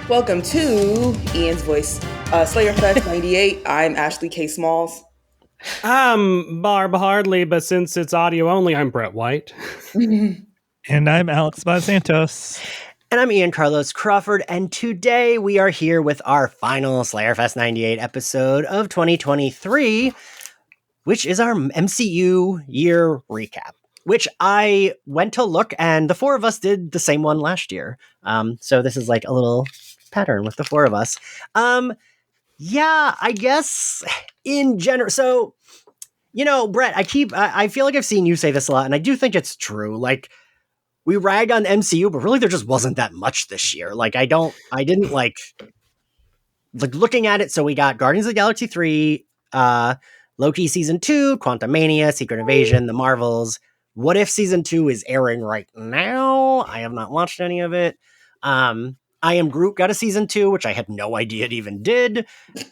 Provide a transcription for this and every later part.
Welcome to Ian's Voice, Slayerfest 98. I'm Ashley K. Smalls. I'm Barb Hardley, but since it's audio only, I'm Brett White. And I'm Alex Santos. And I'm Ian Carlos Crawford, and today we are here with our final Slayerfest 98 episode of 2023, which is our MCU year recap, which I went to look, and the four of us did the same one last year. So this is like a little pattern with the four of us. Yeah, I guess in general. So, Brett, I feel like I've seen you say this a lot, and I do think it's true. Like, we rag on MCU, but really there just wasn't that much this year. Like, I didn't like looking at it. So we got Guardians of the Galaxy 3, Loki Season 2, Quantumania, Secret Invasion, The Marvels. What If Season 2 is airing right now? I have not watched any of it. I Am Groot got a Season 2, which I had no idea it even did.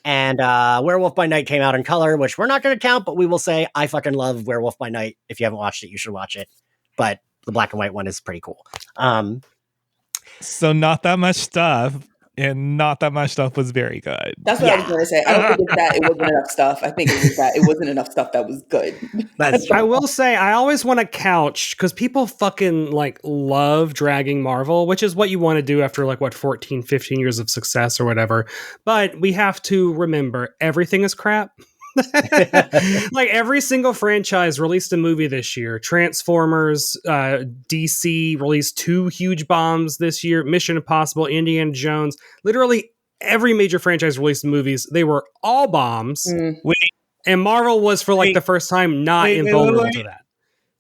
And Werewolf by Night came out in color, which we're not going to count, but we will say I fucking love Werewolf by Night. If you haven't watched it, you should watch it. But the black and white one is pretty cool. So not that much stuff, and not that much stuff was very good. That's what I was going to say. I don't think it's that it wasn't enough stuff. I think it was that it wasn't enough stuff that was good. I will say, I always want to couch, because people fucking love dragging Marvel, which is what you want to do after 14, 15 years of success or whatever. But we have to remember, everything is crap. Every single franchise released a movie this year. Transformers, DC released 2 huge bombs this year. Mission Impossible, Indiana Jones, literally every major franchise released movies. They were all bombs. And Marvel was for the first time not invulnerable to that.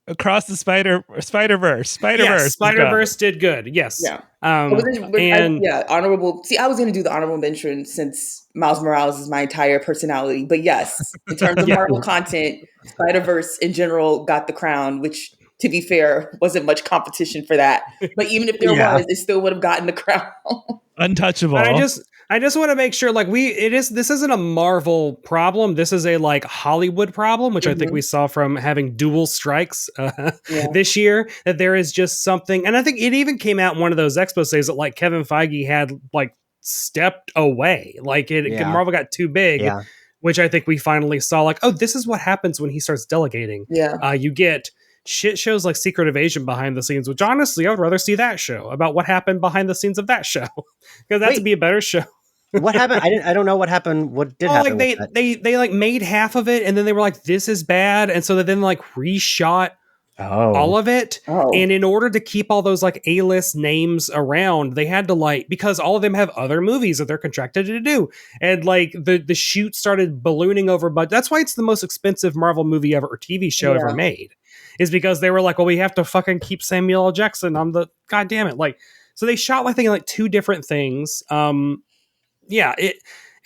Across the Spider-Verse. Yes, Spider-Verse did good. Yes. Yeah. Honorable. See, I was going to do the honorable mention since Miles Morales is my entire personality. But yes, in terms of Marvel content, Spider-Verse in general got the crown, which, to be fair, wasn't much competition for that. But even if there was, it still would have gotten the crown. Untouchable. I just want to make sure, this isn't a Marvel problem. This is a Hollywood problem, which I think we saw from having dual strikes this year. That there is just something, and I think it even came out in one of those exposés that Kevin Feige had stepped away. Marvel got too big, which I think we finally saw. This is what happens when he starts delegating. Yeah, you get shit shows like Secret Invasion behind the scenes, which honestly I would rather see that show about what happened behind the scenes of that show, because that'd be a better show. What happened? I don't know what happened. What did happen? They made half of it, and then they were like, "This is bad," and so they then reshot all of it. And in order to keep all those A-list names around, they had to because all of them have other movies that they're contracted to do, and the shoot started ballooning over. But that's why it's the most expensive Marvel movie ever or TV show ever made, is because they were like, well, we have to fucking keep Samuel L. Jackson on the goddamn it. So they shot I think 2 different things.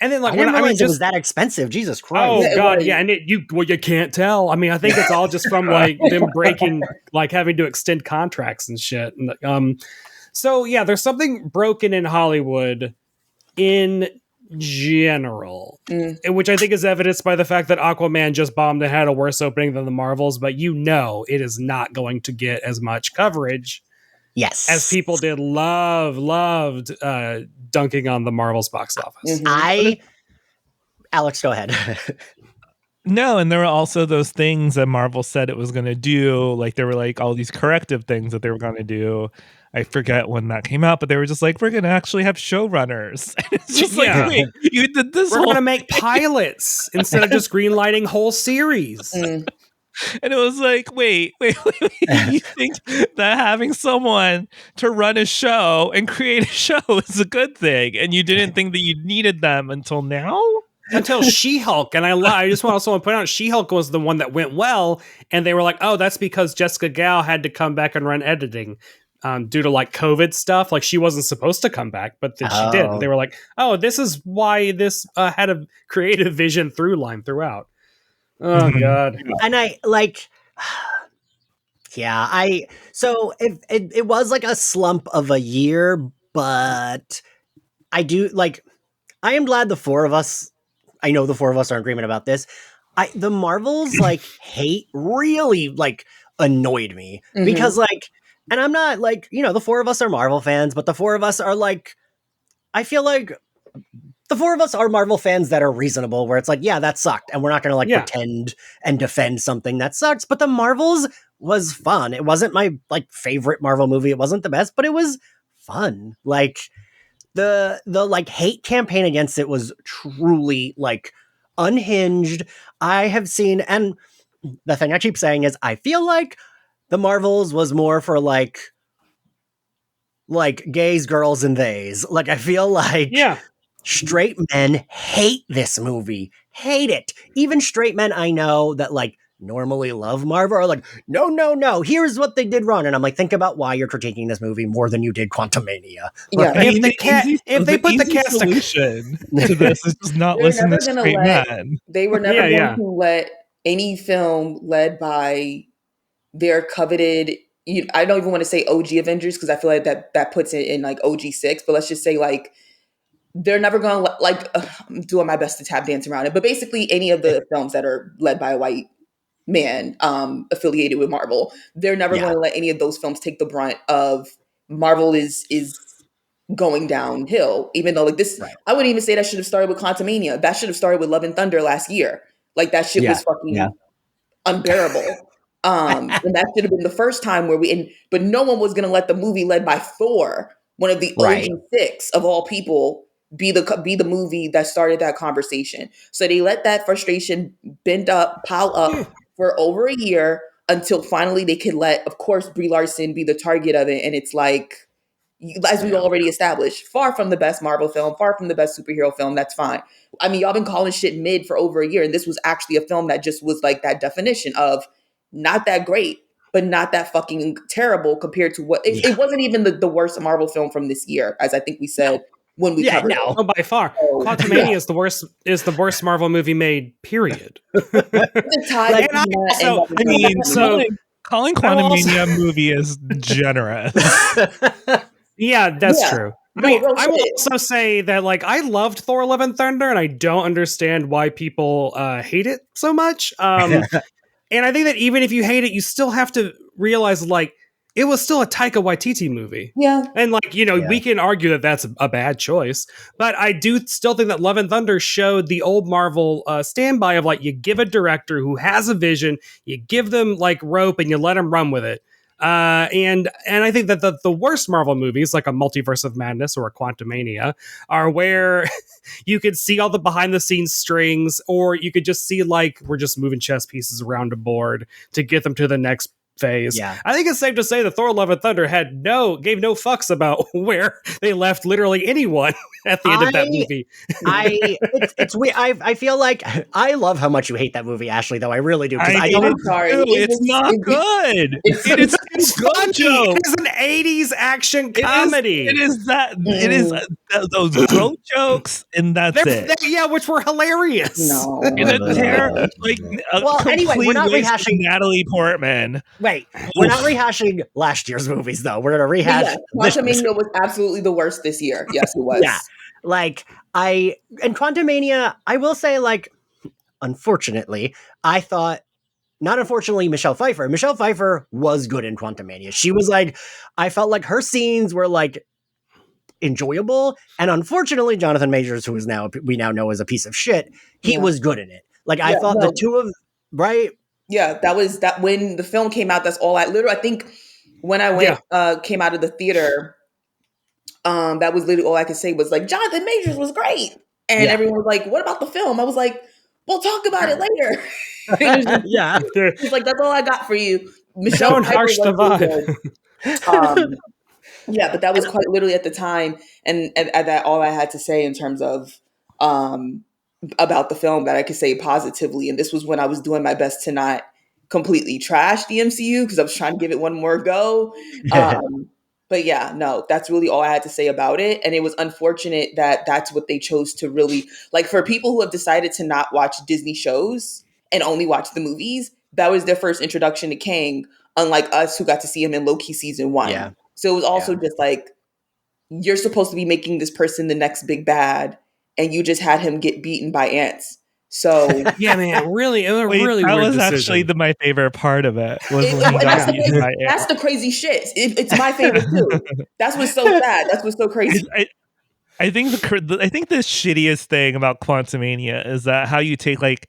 And then I didn't realize it was that expensive. Jesus Christ! Oh god, yeah, and you can't tell. I mean, I think it's all just from them breaking, having to extend contracts and shit. So yeah, there's something broken in Hollywood in general, which I think is evidenced by the fact that Aquaman just bombed and had a worse opening than the Marvels, but it is not going to get as much coverage. Yes, as people did loved dunking on the Marvel's box office. Alex, go ahead. No, and there were also those things that Marvel said it was going to do. There were all these corrective things that they were going to do. I forget when that came out, but they were just we're going to actually have showrunners. It's just wait, you did this. We're going to make pilots instead of just greenlighting whole series. And it was wait. You think that having someone to run a show and create a show is a good thing, and you didn't think that you needed them until now? Until She-Hulk. And I just want to point out, She-Hulk was the one that went well, and they were like, oh, that's because Jessica Gao had to come back and run editing due to COVID stuff. She wasn't supposed to come back, but then she did. And they were like, oh, this is why this had a creative vision through line throughout. Oh god. And so it was a slump of a year, but I am glad the four of us, I know the four of us are in agreement about this. The Marvels hate really annoyed me because and I'm not the four of us are Marvel fans, but the four of us are I feel like the four of us are Marvel fans that are reasonable, where it's like, yeah, that sucked, and we're not going to pretend and defend something that sucks. But the Marvels was fun. It wasn't my favorite Marvel movie. It wasn't the best, but it was fun. Like the hate campaign against it was truly unhinged. I have seen, and the thing I keep saying is, I feel like the Marvels was more for gays, girls, and theys. I feel like straight men hate this movie. Hate it. Even straight men I know that normally love Marvel are like, no, here's what they did wrong. And I'm like, think about why you're critiquing this movie more than you did Quantumania. Yeah. If they put the cast solution to this is just not listen to straight men. They were never going to let any film led by their coveted, I don't even want to say OG Avengers, because I feel like that puts it in OG 6, but let's just say they're never going to I'm doing my best to tap dance around it, but basically any of the films that are led by a white man affiliated with Marvel, they're never going to let any of those films take the brunt of Marvel is going downhill, even though this, I wouldn't even say that should have started with Quantumania. That should have started with Love and Thunder last year. That shit was fucking unbearable. And that should have been the first time where but no one was going to let the movie led by Thor, one of the OG 6 of all people, be the movie that started that conversation. So they let that frustration pile up for over a year until finally they could let, of course, Brie Larson be the target of it. And it's as we already established, far from the best Marvel film, far from the best superhero film. That's fine. I mean, y'all been calling shit mid for over a year, and this was actually a film that just was that definition of not that great, but not that fucking terrible compared to what it wasn't even the worst Marvel film from this year, as I think we said when we covered it. Oh, by far. Quantumania is the worst Marvel movie made, period. Calling Quantumania a movie is generous. Yeah, that's true. I mean, I will also say that I loved Thor: Love and Thunder, and I don't understand why people hate it so much. And I think that even if you hate it, you still have to realize it was still a Taika Waititi movie. Yeah. And we can argue that that's a bad choice, but I do still think that Love and Thunder showed the old Marvel standby of you give a director who has a vision, you give them rope and you let them run with it. And I think that the worst Marvel movies, like a Multiverse of Madness or a Quantumania, are where you could see all the behind the scenes strings, or you could just see we're just moving chess pieces around a board to get them to the next phase. Yeah. I think it's safe to say that Thor: Love and Thunder gave no fucks about where they left literally anyone at the end of that movie. It's weird. I feel like I love how much you hate that movie, Ashley, though. I really do. I'm sorry. It's not good. It's funny. It's an 80s action comedy. It is those goat jokes, and that's it. Which were hilarious. No. Anyway, we're not rehashing Natalie Portman. Wait, we're not rehashing last year's movies, though. We're going to rehash. Quantumania was absolutely the worst this year. Yes, it was. Yeah. And Quantumania, I will say, unfortunately, I thought, not unfortunately, Michelle Pfeiffer was good in Quantumania. She was I felt like her scenes were enjoyable. And unfortunately, Jonathan Majors, who we now know is a piece of shit, he was good in it. I thought the two of, right? Yeah, that was that when the film came out. That's all I think when I went, came out of the theater, that was literally all I could say was Jonathan Majors was great. And everyone was like, what about the film? I was like, we'll talk about it later. It's that's all I got for you. Michelle Don't harsh the vibe. But that was quite literally at the time. And that all I had to say in terms of, about the film that I could say positively. And this was when I was doing my best to not completely trash the MCU, because I was trying to give it one more go. But that's really all I had to say about it. And it was unfortunate that that's what they chose to really, for people who have decided to not watch Disney shows and only watch the movies, that was their first introduction to Kang, unlike us who got to see him in Loki season 1. Yeah. So it was also just you're supposed to be making this person the next big bad, and you just had him get beaten by ants. So yeah, man, really, it was really that weird was decision. Actually my favorite part of it. That's the crazy shit. It's my favorite too. That's what's so sad. That's what's so crazy. I think the shittiest thing about Quantumania is that how you take like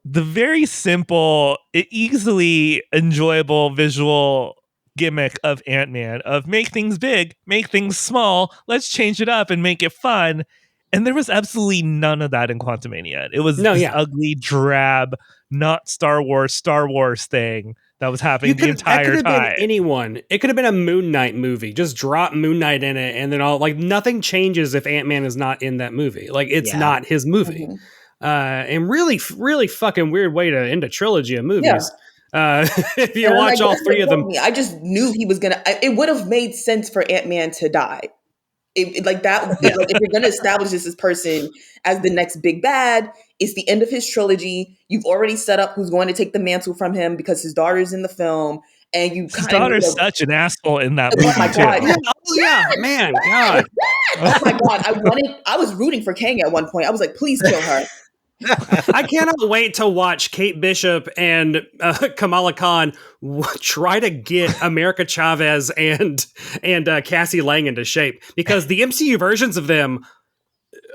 the very simple, easily enjoyable visual gimmick of Ant-Man of make things big, make things small, let's change it up and make it fun. And there was absolutely none of that in Quantumania. It was this ugly, drab, not Star Wars thing that was happening the entire time. That could have been anyone. It could have been a Moon Knight movie. Just drop Moon Knight in it, and then nothing changes if Ant-Man is not in that movie. Like, it's not his movie. Mm-hmm. And really, really fucking weird way to end a trilogy of movies. Yeah. If you watch all three of them. I just knew he was going to... It would have made sense for Ant-Man to die. Like if you're going to establish this person as the next big bad, it's the end of his trilogy. You've already set up who's going to take the mantle from him because his daughter's in the film. And his daughter's such an asshole in that movie, too. Oh, yeah, man, God. Oh, my God. I was rooting for Kang at one point. I was like, please kill her. I cannot wait to watch Kate Bishop and Kamala Khan try to get America Chavez and Cassie Lang into shape, because the MCU versions of them,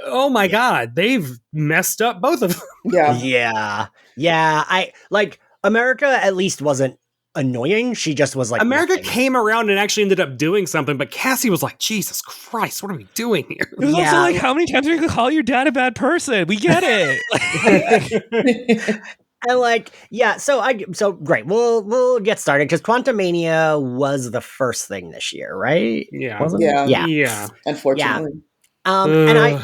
oh my God, they've messed up both of them. Yeah. I like America at least wasn't annoying. She just was like America came around and actually ended up doing something, but Cassie was like, Jesus Christ, what are we doing here? It was also like, how many times are you gonna call your dad a bad person? We get it. And so great. We'll get started because Quantumania was the first thing this year, right? Yeah. Yeah. Unfortunately. And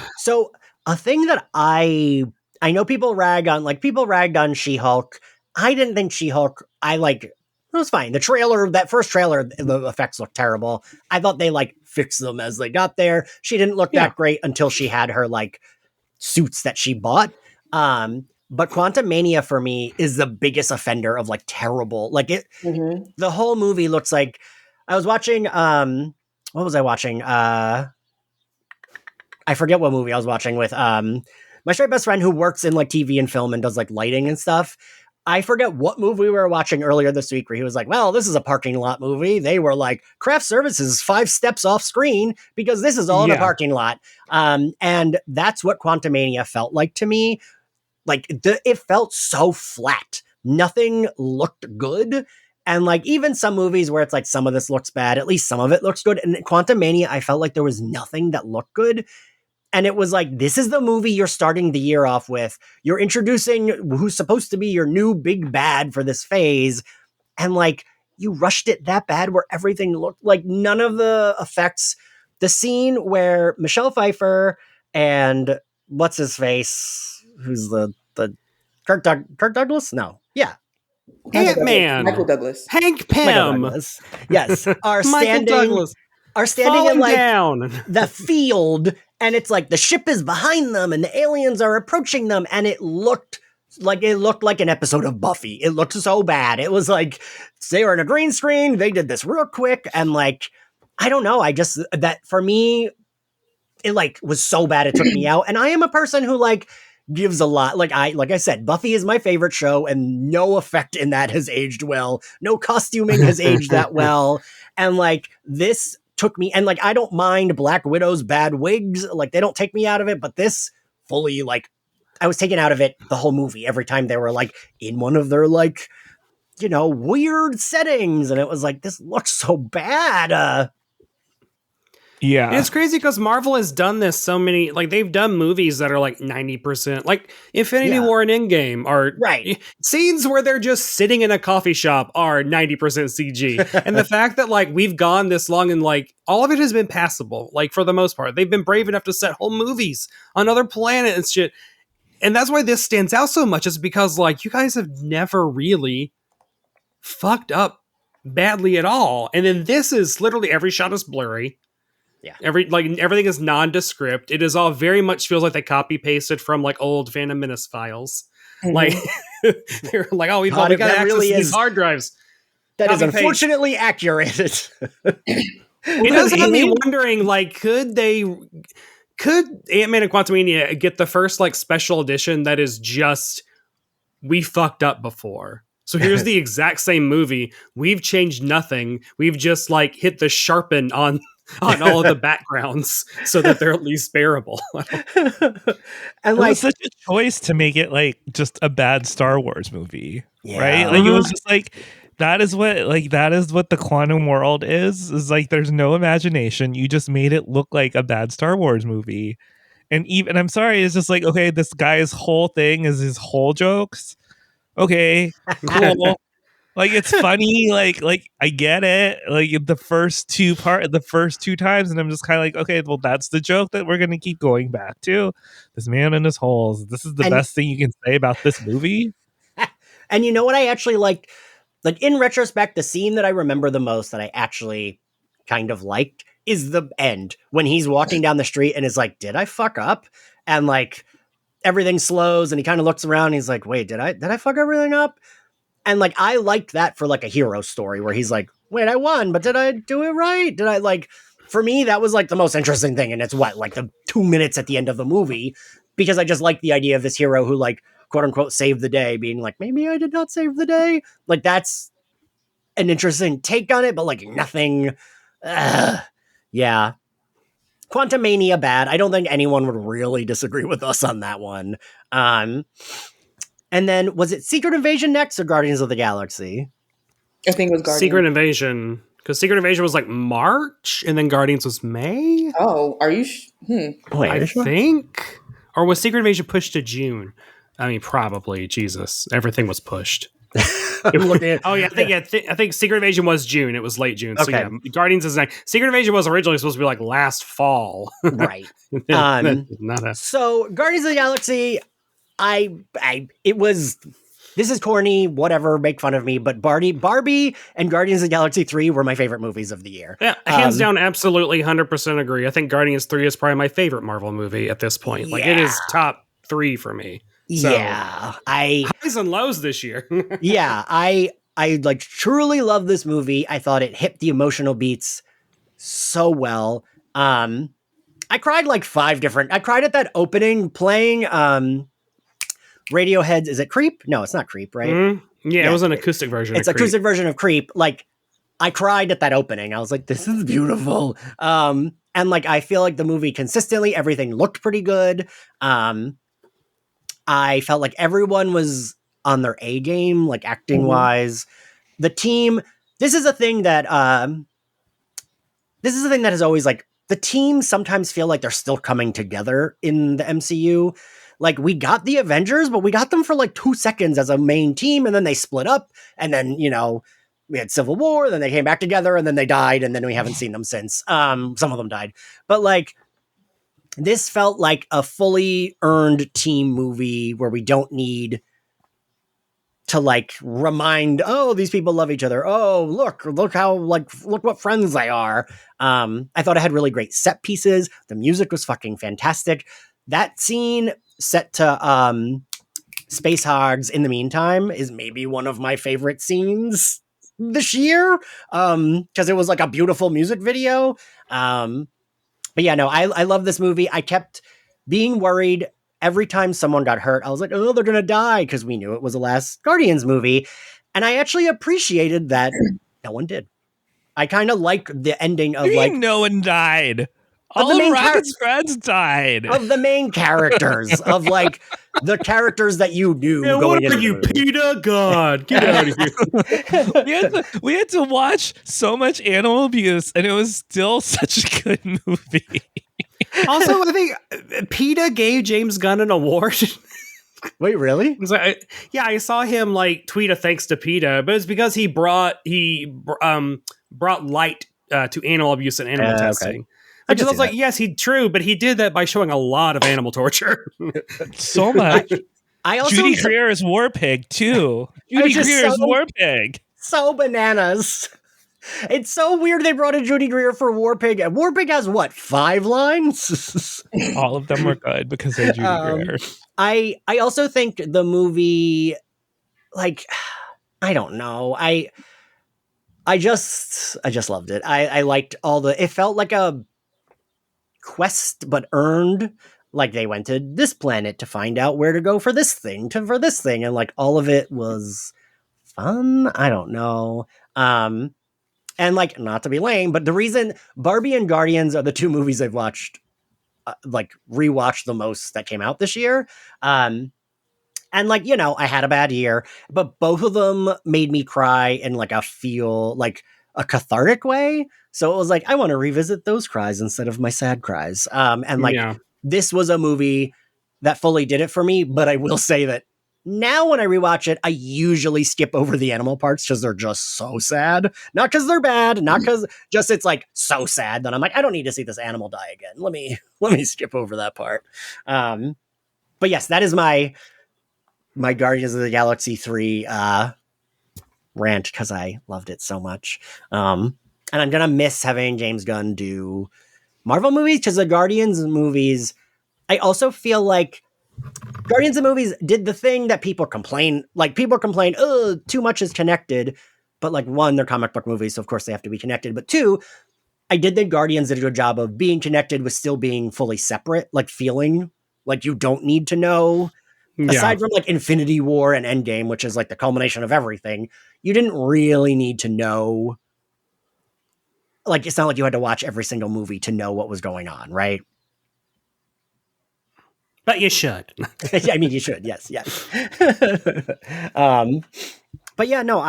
a thing that I know people ragged on She-Hulk. I didn't think She-Hulk, it was fine. That first trailer, the effects looked terrible. I thought they fixed them as they got there. She didn't look that great until she had her suits that she bought. But Quantumania for me is the biggest offender of terrible. The whole movie looks like I was watching. What was I watching? I forget what movie I was watching with my straight best friend who works in TV and film and does lighting and stuff. I forget what movie we were watching earlier this week where he was like, well, this is a parking lot movie. They were craft services 5 steps off screen because this is all in a parking lot. And that's what Quantumania felt like to me. It felt so flat. Nothing looked good. And even some movies where it's some of this looks bad, at least some of it looks good. And Quantumania, I felt like there was nothing that looked good. And it was this is the movie you're starting the year off with. You're introducing who's supposed to be your new big bad for this phase. And you rushed it that bad where everything looked none of the effects. The scene where Michelle Pfeiffer and what's his face? Who's the Kirk Douglas? No. Yeah. Ant-Man. Michael Douglas. Hank Pym. Yes. Are standing in down the field, and it's the ship is behind them and the aliens are approaching them, and it looked like an episode of Buffy. It looked so bad. It was they were in a green screen, they did this real quick, and I don't know, that for me it was so bad it took me out. And I am a person who gives a lot. Like I said, Buffy is my favorite show, and no effect in that has aged well. No costuming has aged that well. And this took me, and I don't mind Black Widow's bad wigs. They don't take me out of it, but this fully, I was taken out of it the whole movie every time they were in one of their weird settings. And it was this looks so bad. Yeah. And it's crazy because Marvel has done this so many, they've done movies that are 90%, Infinity War and Endgame are scenes where they're just sitting in a coffee shop are 90% CG. And the fact that we've gone this long and all of it has been passable, for the most part. They've been brave enough to set whole movies on other planets and shit. And that's why this stands out so much, is because you guys have never really fucked up badly at all. And then this is literally every shot is blurry. Yeah. Everything is nondescript. It is all very much feels like they copy pasted from old Phantom Menace files. Mm-hmm. They're oh, we got access to these hard drives. That is unfortunately accurate. It does have me wondering, could Ant-Man and Quantumania get the first special edition that is just we fucked up before? So here's the exact same movie. We've changed nothing. We've just hit the sharpen on on all of the backgrounds so that they're at least bearable. And it was such a choice to make it like just a bad Star Wars movie, right? Like it was just like that is what the quantum world is like there's no imagination. You just made it look like a bad Star Wars movie. And even I'm sorry, it's just like, okay, this guy's whole thing is his whole jokes. Okay, cool. Like it's funny, like I get it. Like the first two times, and I'm just kind of like, okay, well, that's the joke that we're gonna keep going back to. This man in his holes. This is the best thing you can say about this movie. And you know what I actually liked? Like in retrospect, the scene that I remember the most that I actually kind of liked is the end when he's walking down the street and is like, "Did I fuck up?" And like everything slows, and he kind of looks around. And he's like, "Wait, did I fuck everything up?" And like, I liked that for like a hero story where he's like, wait, I won, but did I do it right? Did I like, for me, that was like the most interesting thing. And it's what, like the 2 minutes at the end of the movie, because I just like the idea of this hero who like, quote unquote, saved the day being like, maybe I did not save the day. Like that's an interesting take on it, but like nothing. Yeah. Quantumania bad. I don't think anyone would really disagree with us on that one. And then, was it Secret Invasion next or Guardians of the Galaxy? I think it was Guardians. Secret Invasion. Because Secret Invasion was like March, and then Guardians was May? Oh, are you... Wait, I think? Or was Secret Invasion pushed to June? I mean, probably. Jesus. Everything was pushed. I think Secret Invasion was June. It was late June. So yeah, Guardians is next. Secret Invasion was originally supposed to be like last fall. Right. So Guardians of the Galaxy... this is corny, whatever, make fun of me, but Barbie and Guardians of the Galaxy 3 were my favorite movies of the year. Yeah, hands down, absolutely 100% agree. I think Guardians 3 is probably my favorite Marvel movie at this point. Like, it is top 3 for me. So, highs and lows this year. Yeah, I like truly love this movie. I thought it hit the emotional beats so well. I cried like I cried at that opening playing, Radiohead's, is it Creep? No, it's not Creep, right? Mm-hmm. Yeah, it was an acoustic version. It's an acoustic version of Creep. Like, I cried at that opening. I was like, this is beautiful. And like, I feel like the movie consistently, everything looked pretty good. I felt like everyone was on their A game, like acting wise. The team, this is a thing that has always like, the teams sometimes feel like they're still coming together in the MCU. Like, we got the Avengers, but we got them for like 2 seconds as a main team, and then they split up, and then, you know, we had Civil War, then they came back together, and then they died, and then we haven't seen them since. Some of them died. But, like, this felt like a fully earned team movie where we don't need to, like, remind, oh, these people love each other. Oh, look how, like, look what friends they are. I thought it had really great set pieces. The music was fucking fantastic. That scene set to Space Hogs in the Meantime is maybe one of my favorite scenes this year, because it was like a beautiful music video. But yeah, no, I love this movie. I kept being worried every time someone got hurt. I was like, oh, they're gonna die, because we knew it was the last Guardians movie, and I actually appreciated that no one did. I kind of like the ending of like no one died. All of Rocket's friends died. Of the main characters, of like the characters that you knew. Yeah, going what are you, Peter? God, get out of here. we had to watch so much animal abuse, and it was still such a good movie. Also, I think PETA gave James Gunn an award. Wait, really? I saw him like tweet a thanks to PETA, but it's because he brought light to animal abuse and animal testing. Okay. I was like, yes, true, but he did that by showing a lot of animal torture. So much. I also Judy Greer is War Pig too. Judy Greer is War Pig. So bananas. It's so weird they brought in Judy Greer for War Pig. And War Pig has what, 5 lines? All of them were good because they're Judy Greer. I also think the movie, like, I don't know. I just loved it. I liked it felt like a quest, but earned. Like, they went to this planet to find out where to go for this thing, and like all of it was fun. I don't know. And like, not to be lame, but the reason Barbie and Guardians are the two movies I've watched, like rewatched the most that came out this year. And like, you know, I had a bad year, but both of them made me cry in like a cathartic way. So it was like, I want to revisit those cries instead of my sad cries. And like, this was a movie that fully did it for me. But I will say that now when I rewatch it, I usually skip over the animal parts because they're just so sad. Not because they're bad, not because just it's like so sad that I'm like, I don't need to see this animal die again. Let me skip over that part. But yes, that is my Guardians of the Galaxy 3 rant because I loved it so much. And I'm going to miss having James Gunn do Marvel movies because the Guardians movies, I also feel like Guardians of movies did the thing that people complain. Like, people complain, oh, too much is connected. But, like, one, they're comic book movies, so of course they have to be connected. But two, I did think Guardians did a good job of being connected with still being fully separate, like, feeling like you don't need to know. Aside from, like, Infinity War and Endgame, which is, like, the culmination of everything, you didn't really need to know. Like, it's not like you had to watch every single movie to know what was going on, right? But you should. I mean, you should. Yes. But yeah, no,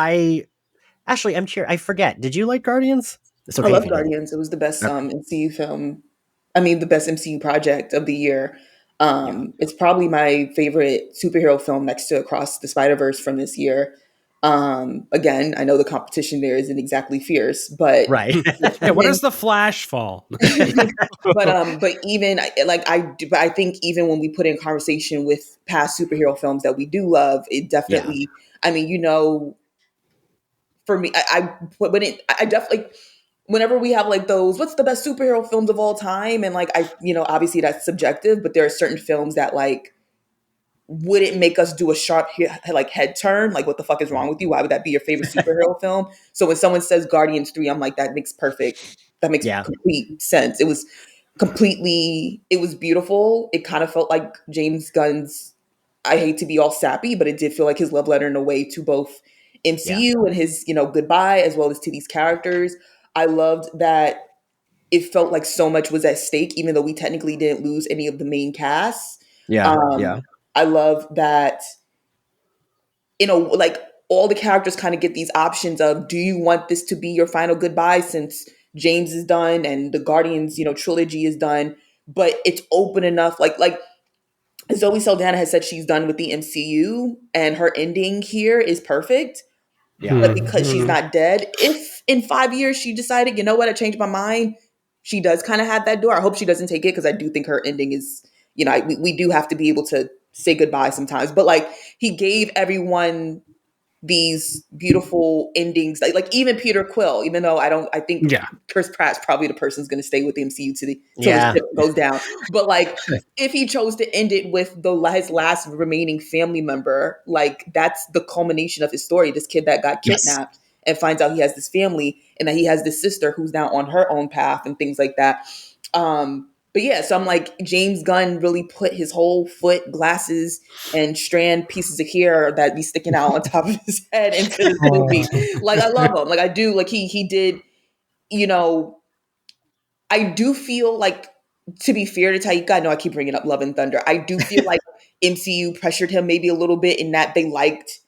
Ashley, I'm sure I forget. Did you like Guardians? Okay I love Guardians. It was the best MCU film. I mean, the best MCU project of the year. It's probably my favorite superhero film next to Across the Spider-Verse from this year. Again, I know the competition there isn't exactly fierce, but right. What does the Flash fall? but even I think even when we put in conversation with past superhero films that we do love, it definitely. I mean, you know, for me, I definitely. Whenever we have like those, what's the best superhero films of all time? And like, obviously that's subjective, but there are certain films that like wouldn't make us do a sharp head turn. Like, what the fuck is wrong with you? Why would that be your favorite superhero film? So when someone says Guardians 3, I'm like, that makes complete sense. It was beautiful. It kind of felt like James Gunn's, I hate to be all sappy, but it did feel like his love letter in a way to both MCU and his, goodbye, as well as to these characters. I loved that it felt like so much was at stake, even though we technically didn't lose any of the main cast. I love that, like all the characters kind of get these options of, do you want this to be your final goodbye since James is done and the Guardians, trilogy is done, but it's open enough. Like Zoe Saldana has said she's done with the MCU and her ending here is perfect. But because she's not dead, if in 5 years she decided, you know what, I changed my mind, she does kind of have that door. I hope she doesn't take it because I do think her ending is, we do have to be able to say goodbye sometimes. But like, he gave everyone these beautiful endings, like even Peter Quill, even though I think Chris Pratt's probably the person who's going to stay with the MCU till the ship goes down. But like, if he chose to end it with his last remaining family member, like that's the culmination of his story. This kid that got kidnapped and finds out he has this family and that he has this sister who's now on her own path and things like that. But yeah, so I'm like, James Gunn really put his whole foot, glasses, and strand pieces of hair that be sticking out on top of his head into this movie. Like, I love him. Like, I do. Like, he did, I do feel like, to be fair to Taika, I know I keep bringing up Love and Thunder. I do feel like MCU pressured him maybe a little bit in that they liked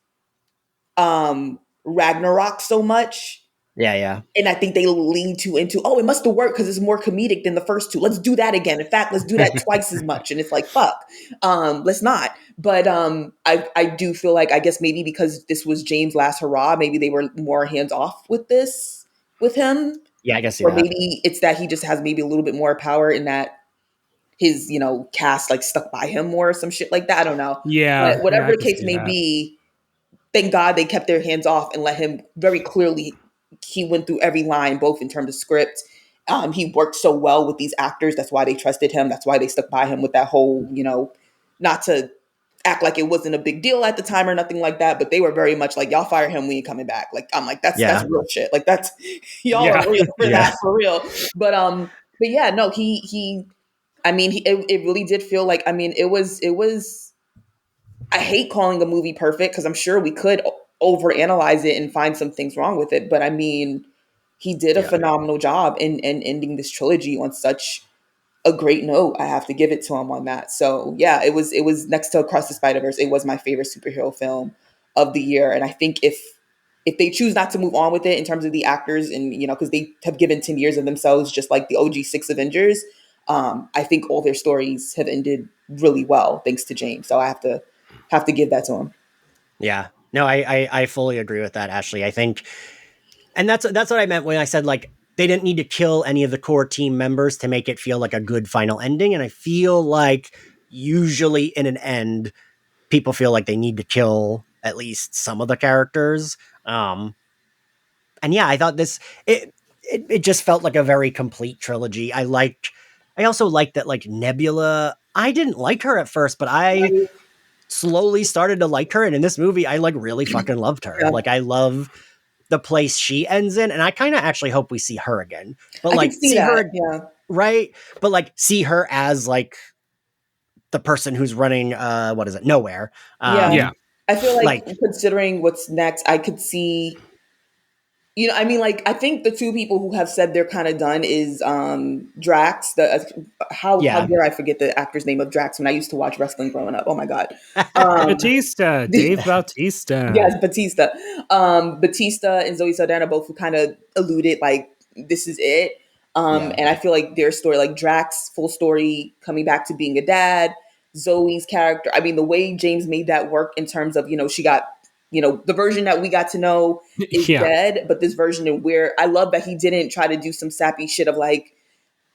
Ragnarok so much. Yeah. And I think they lean into, it must have worked because it's more comedic than the first two. Let's do that again. In fact, let's do that twice as much. And it's like, fuck, let's not. But I do feel like, I guess maybe because this was James' last hurrah, maybe they were more hands off with him. Yeah, I guess. Or maybe it's that he just has maybe a little bit more power in that his, cast like stuck by him more or some shit like that. I don't know. Yeah. But whatever the case may be, thank God they kept their hands off and let him very clearly. He went through every line, both in terms of script. He worked so well with these actors. That's why they trusted him. That's why they stuck by him with that whole, not to act like it wasn't a big deal at the time or nothing like that. But they were very much like, y'all fire him when you coming back. Like, I'm like, that's real shit. Like, that's y'all are real for that, for real. But yeah, no, he I mean, it really did feel like, I mean, it was, I hate calling a movie perfect because I'm sure we could overanalyze it and find some things wrong with it. But I mean, he did a phenomenal job in ending this trilogy on such a great note. I have to give it to him on that. So yeah, it was next to Across the Spider-Verse. It was my favorite superhero film of the year. And I think if they choose not to move on with it in terms of the actors and, you know, because they have given 10 years of themselves, just like the OG 6 Avengers, I think all their stories have ended really well, thanks to James. So I have to give that to him. Yeah. No, I fully agree with that, Ashley. I think, and that's what I meant when I said, like, they didn't need to kill any of the core team members to make it feel like a good final ending. And I feel like usually in an end, people feel like they need to kill at least some of the characters. And yeah, I thought it just felt like a very complete trilogy. I also liked that, like, Nebula, I didn't like her at first, but I slowly started to like her. And in this movie, I like really fucking loved her. Yeah. Like, I love the place she ends in. And I kind of actually hope we see her again, but like see her, right. But like see her as like the person who's running, Nowhere. Yeah. I feel like considering what's next, I could see, you know, I mean, like, I think the two people who have said they're kind of done is Drax. How dare I forget the actor's name of Drax when I used to watch wrestling growing up? Oh my God. Batista, Dave Bautista. Yes, Batista. Batista and Zoe Saldana both kind of alluded like this is it. And I feel like their story, like Drax, full story, coming back to being a dad. Zoe's character, I mean, the way James made that work in terms of, you know, she got, you know, the version that we got to know is dead, but this version of where I love that he didn't try to do some sappy shit of like,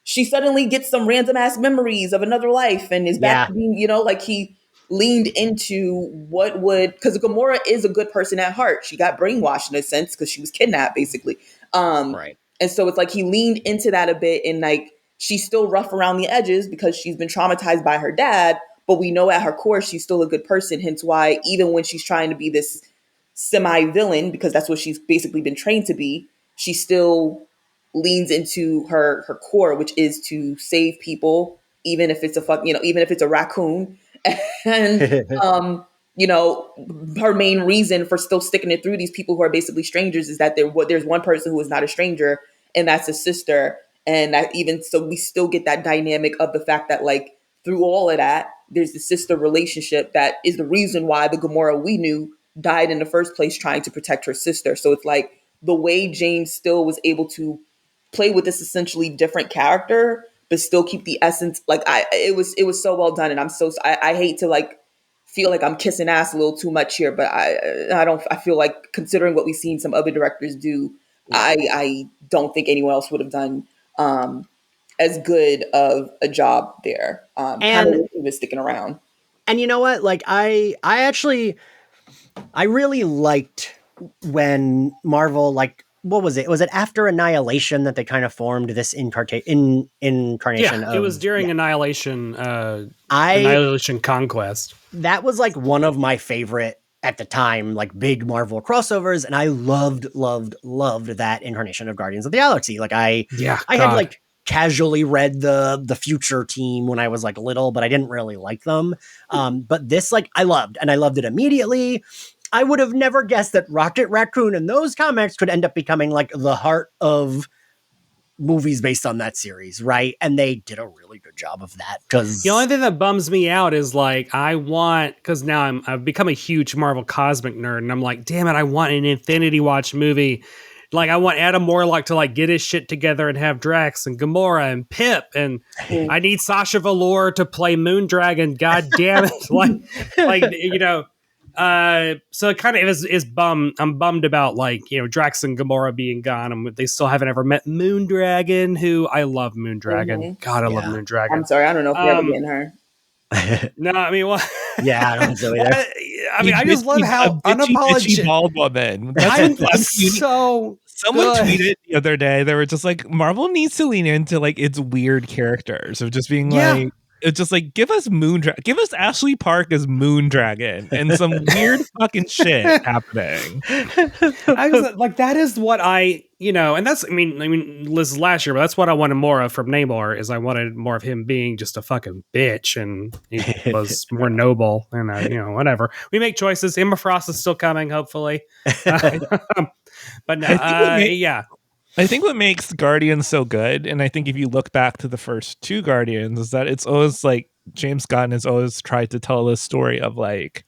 she suddenly gets some random ass memories of another life and is back to being, you know, like he leaned into because Gamora is a good person at heart. She got brainwashed in a sense because she was kidnapped basically. Right. And so it's like he leaned into that a bit, and like she's still rough around the edges because she's been traumatized by her dad, but we know at her core she's still a good person. Hence why even when she's trying to be this semi-villain, because that's what she's basically been trained to be, she still leans into her core, which is to save people, even if it's even if it's a raccoon. And you know, her main reason for still sticking it through these people who are basically strangers is that there's one person who is not a stranger, and that's a sister. And that even so, we still get that dynamic of the fact that like through all of that, there's the sister relationship that is the reason why the Gamora we knew died in the first place, trying to protect her sister. So it's like the way James still was able to play with this essentially different character, but still keep the essence. Like it was so well done. And I hate to like feel like I'm kissing ass a little too much here, but I feel like considering what we've seen some other directors do, I don't think anyone else would have done as good of a job there. Kind of he was sticking around. And you know what? Like I really liked when Marvel, like, what was it? Was it after Annihilation that they kind of formed this incarnation? Yeah, it was during Annihilation, Annihilation Conquest. That was like one of my favorite at the time, like big Marvel crossovers, and I loved that incarnation of Guardians of the Galaxy. Like I had like casually read the Future Team when I was like little, but I didn't really like them. But this, like, I loved it immediately. I would have never guessed that Rocket Raccoon and those comics could end up becoming like the heart of movies based on that series, right? And they did a really good job of that. Because the only thing that bums me out is like because now I've become a huge Marvel cosmic nerd, and I'm like, damn it, I want an Infinity Watch movie. Like I want Adam Warlock to like get his shit together and have Drax and Gamora and Pip, and I need Sasha Velour to play Moondragon. God damn it! like you know. So it kind of is I'm bummed about like, you know, Drax and Gamora being gone, and they still haven't ever met Moondragon, who I love Moondragon. Mm-hmm. God, I love Moondragon. I'm sorry, I don't know if we're ever getting her. No, I mean, well, yeah, I don't think so either. I mean, I just love how unapologetic bald woman. Someone tweeted the other day. They were just like, Marvel needs to lean into like its weird characters of just being like. It's just like, give us give us Ashley Park as Moondragon and some weird fucking shit happening. I was like, that is what and that's, I mean, this is last year, but that's what I wanted more of from Namor. Is I wanted more of him being just a fucking bitch, and he was more noble, and whatever. We make choices. Emma Frost is still coming, hopefully, but no, yeah. I think what makes Guardians so good, and I think if you look back to the first two Guardians, is that it's always like James Gunn has always tried to tell this story of like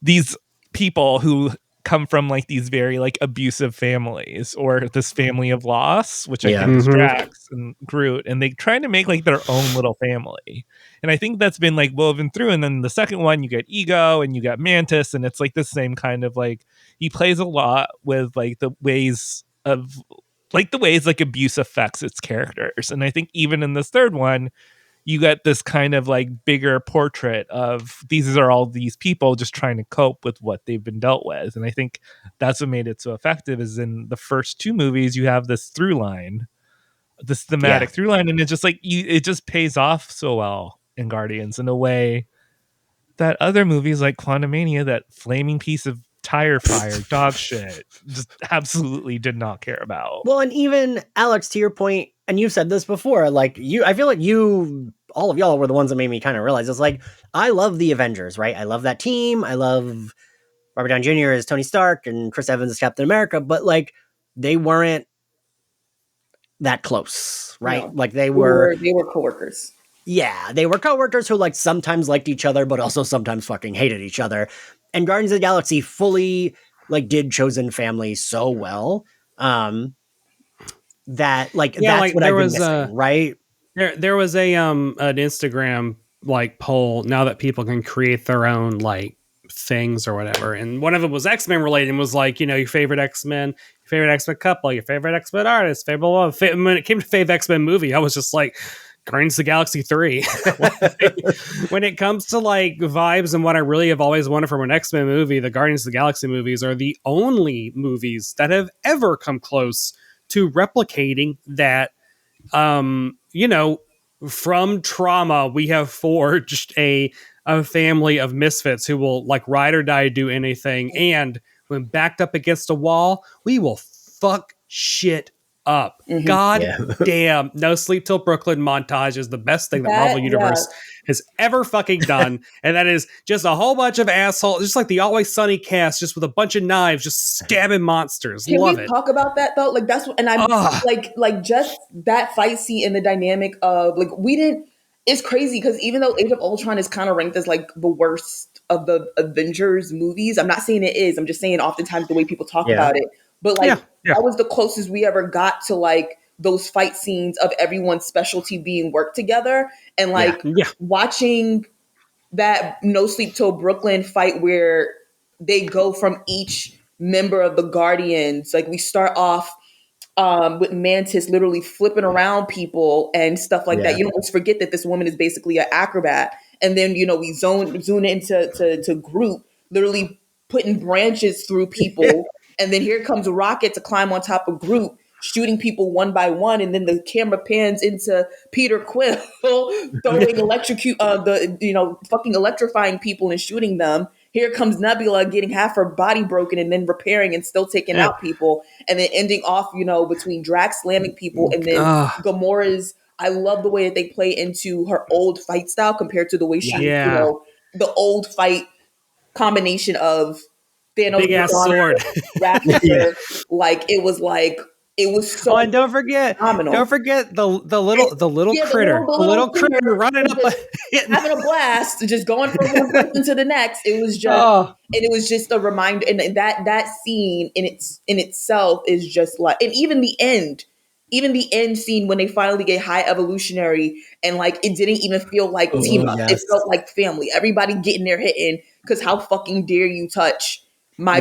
these people who come from like these very like abusive families or this family of loss, which I think is Drax and Groot, and they try to make like their own little family. And I think that's been like woven through. And then the second one, you get Ego and you got Mantis, and it's like the same kind of like he plays a lot with like the ways like abuse affects its characters. And I think even in this third one, you get this kind of like bigger portrait of these are all these people just trying to cope with what they've been dealt with. And I think that's what made it so effective is in the first two movies, you have this through line, this thematic through line. And it's just like, it just pays off so well in Guardians in a way that other movies like Quantumania, that flaming piece of tire fire dog shit, just absolutely did not care about. Well, and even Alex, to your point, and you've said this before, like I feel like all of y'all were the ones that made me kind of realize it's like, I love the Avengers, right? I love that team. I love Robert Downey Jr. as Tony Stark and Chris Evans as Captain America, but like they weren't that close, right? No. Like they were coworkers. Yeah, they were coworkers who like sometimes liked each other, but also sometimes fucking hated each other. And Guardians of the Galaxy fully like did chosen family so well. That like that's like what I've been missing, right? There was an Instagram like poll now that people can create their own like things or whatever, and one of them was X-Men related and was like, you know, your favorite X-Men couple, your favorite X-Men artist, favorite one. When it came to favorite X-Men movie, I was just like Guardians of the Galaxy 3. When it comes to like vibes and what I really have always wanted from an X-Men movie, the Guardians of the Galaxy movies are the only movies that have ever come close to replicating that. You know, from trauma, we have forged a family of misfits who will like ride or die, do anything. And when backed up against a wall, we will fuck shit up. God damn. No Sleep Till Brooklyn montage is the best thing that Marvel Universe has ever fucking done. And that is just a whole bunch of assholes, just like the Always Sunny cast, just with a bunch of knives, just stabbing monsters. Can we talk about that though? Like that's what, and I'm like just that fight scene and the dynamic of like, it's crazy because even though Age of Ultron is kind of ranked as like the worst of the Avengers movies, I'm not saying it is, I'm just saying oftentimes the way people talk about it. But like that was the closest we ever got to like those fight scenes of everyone's specialty being worked together. And like watching that No Sleep Till Brooklyn fight where they go from each member of the Guardians. Like we start off with Mantis literally flipping around people and stuff like that. You don't always forget that this woman is basically an acrobat. And then, you know, we zoom into to Groot literally putting branches through people. And then here comes Rocket to climb on top of Groot, shooting people one by one. And then the camera pans into Peter Quill throwing fucking electrifying people and shooting them. Here comes Nebula getting half her body broken and then repairing and still taking out people. And then ending off, you know, between Drax slamming people and then Gamora's. I love the way that they play into her old fight style compared to the way she, you know, the old fight combination of Thanos big ass sword, like it was so. Oh, and don't forget the little critter running up, having a blast, just going from one person to the next. It was just, and it was just a reminder, and that scene in itself is just like, and even the end scene when they finally get High Evolutionary, and like it didn't even feel like team up. It felt like family. Everybody getting their hitting because how fucking dare you touch my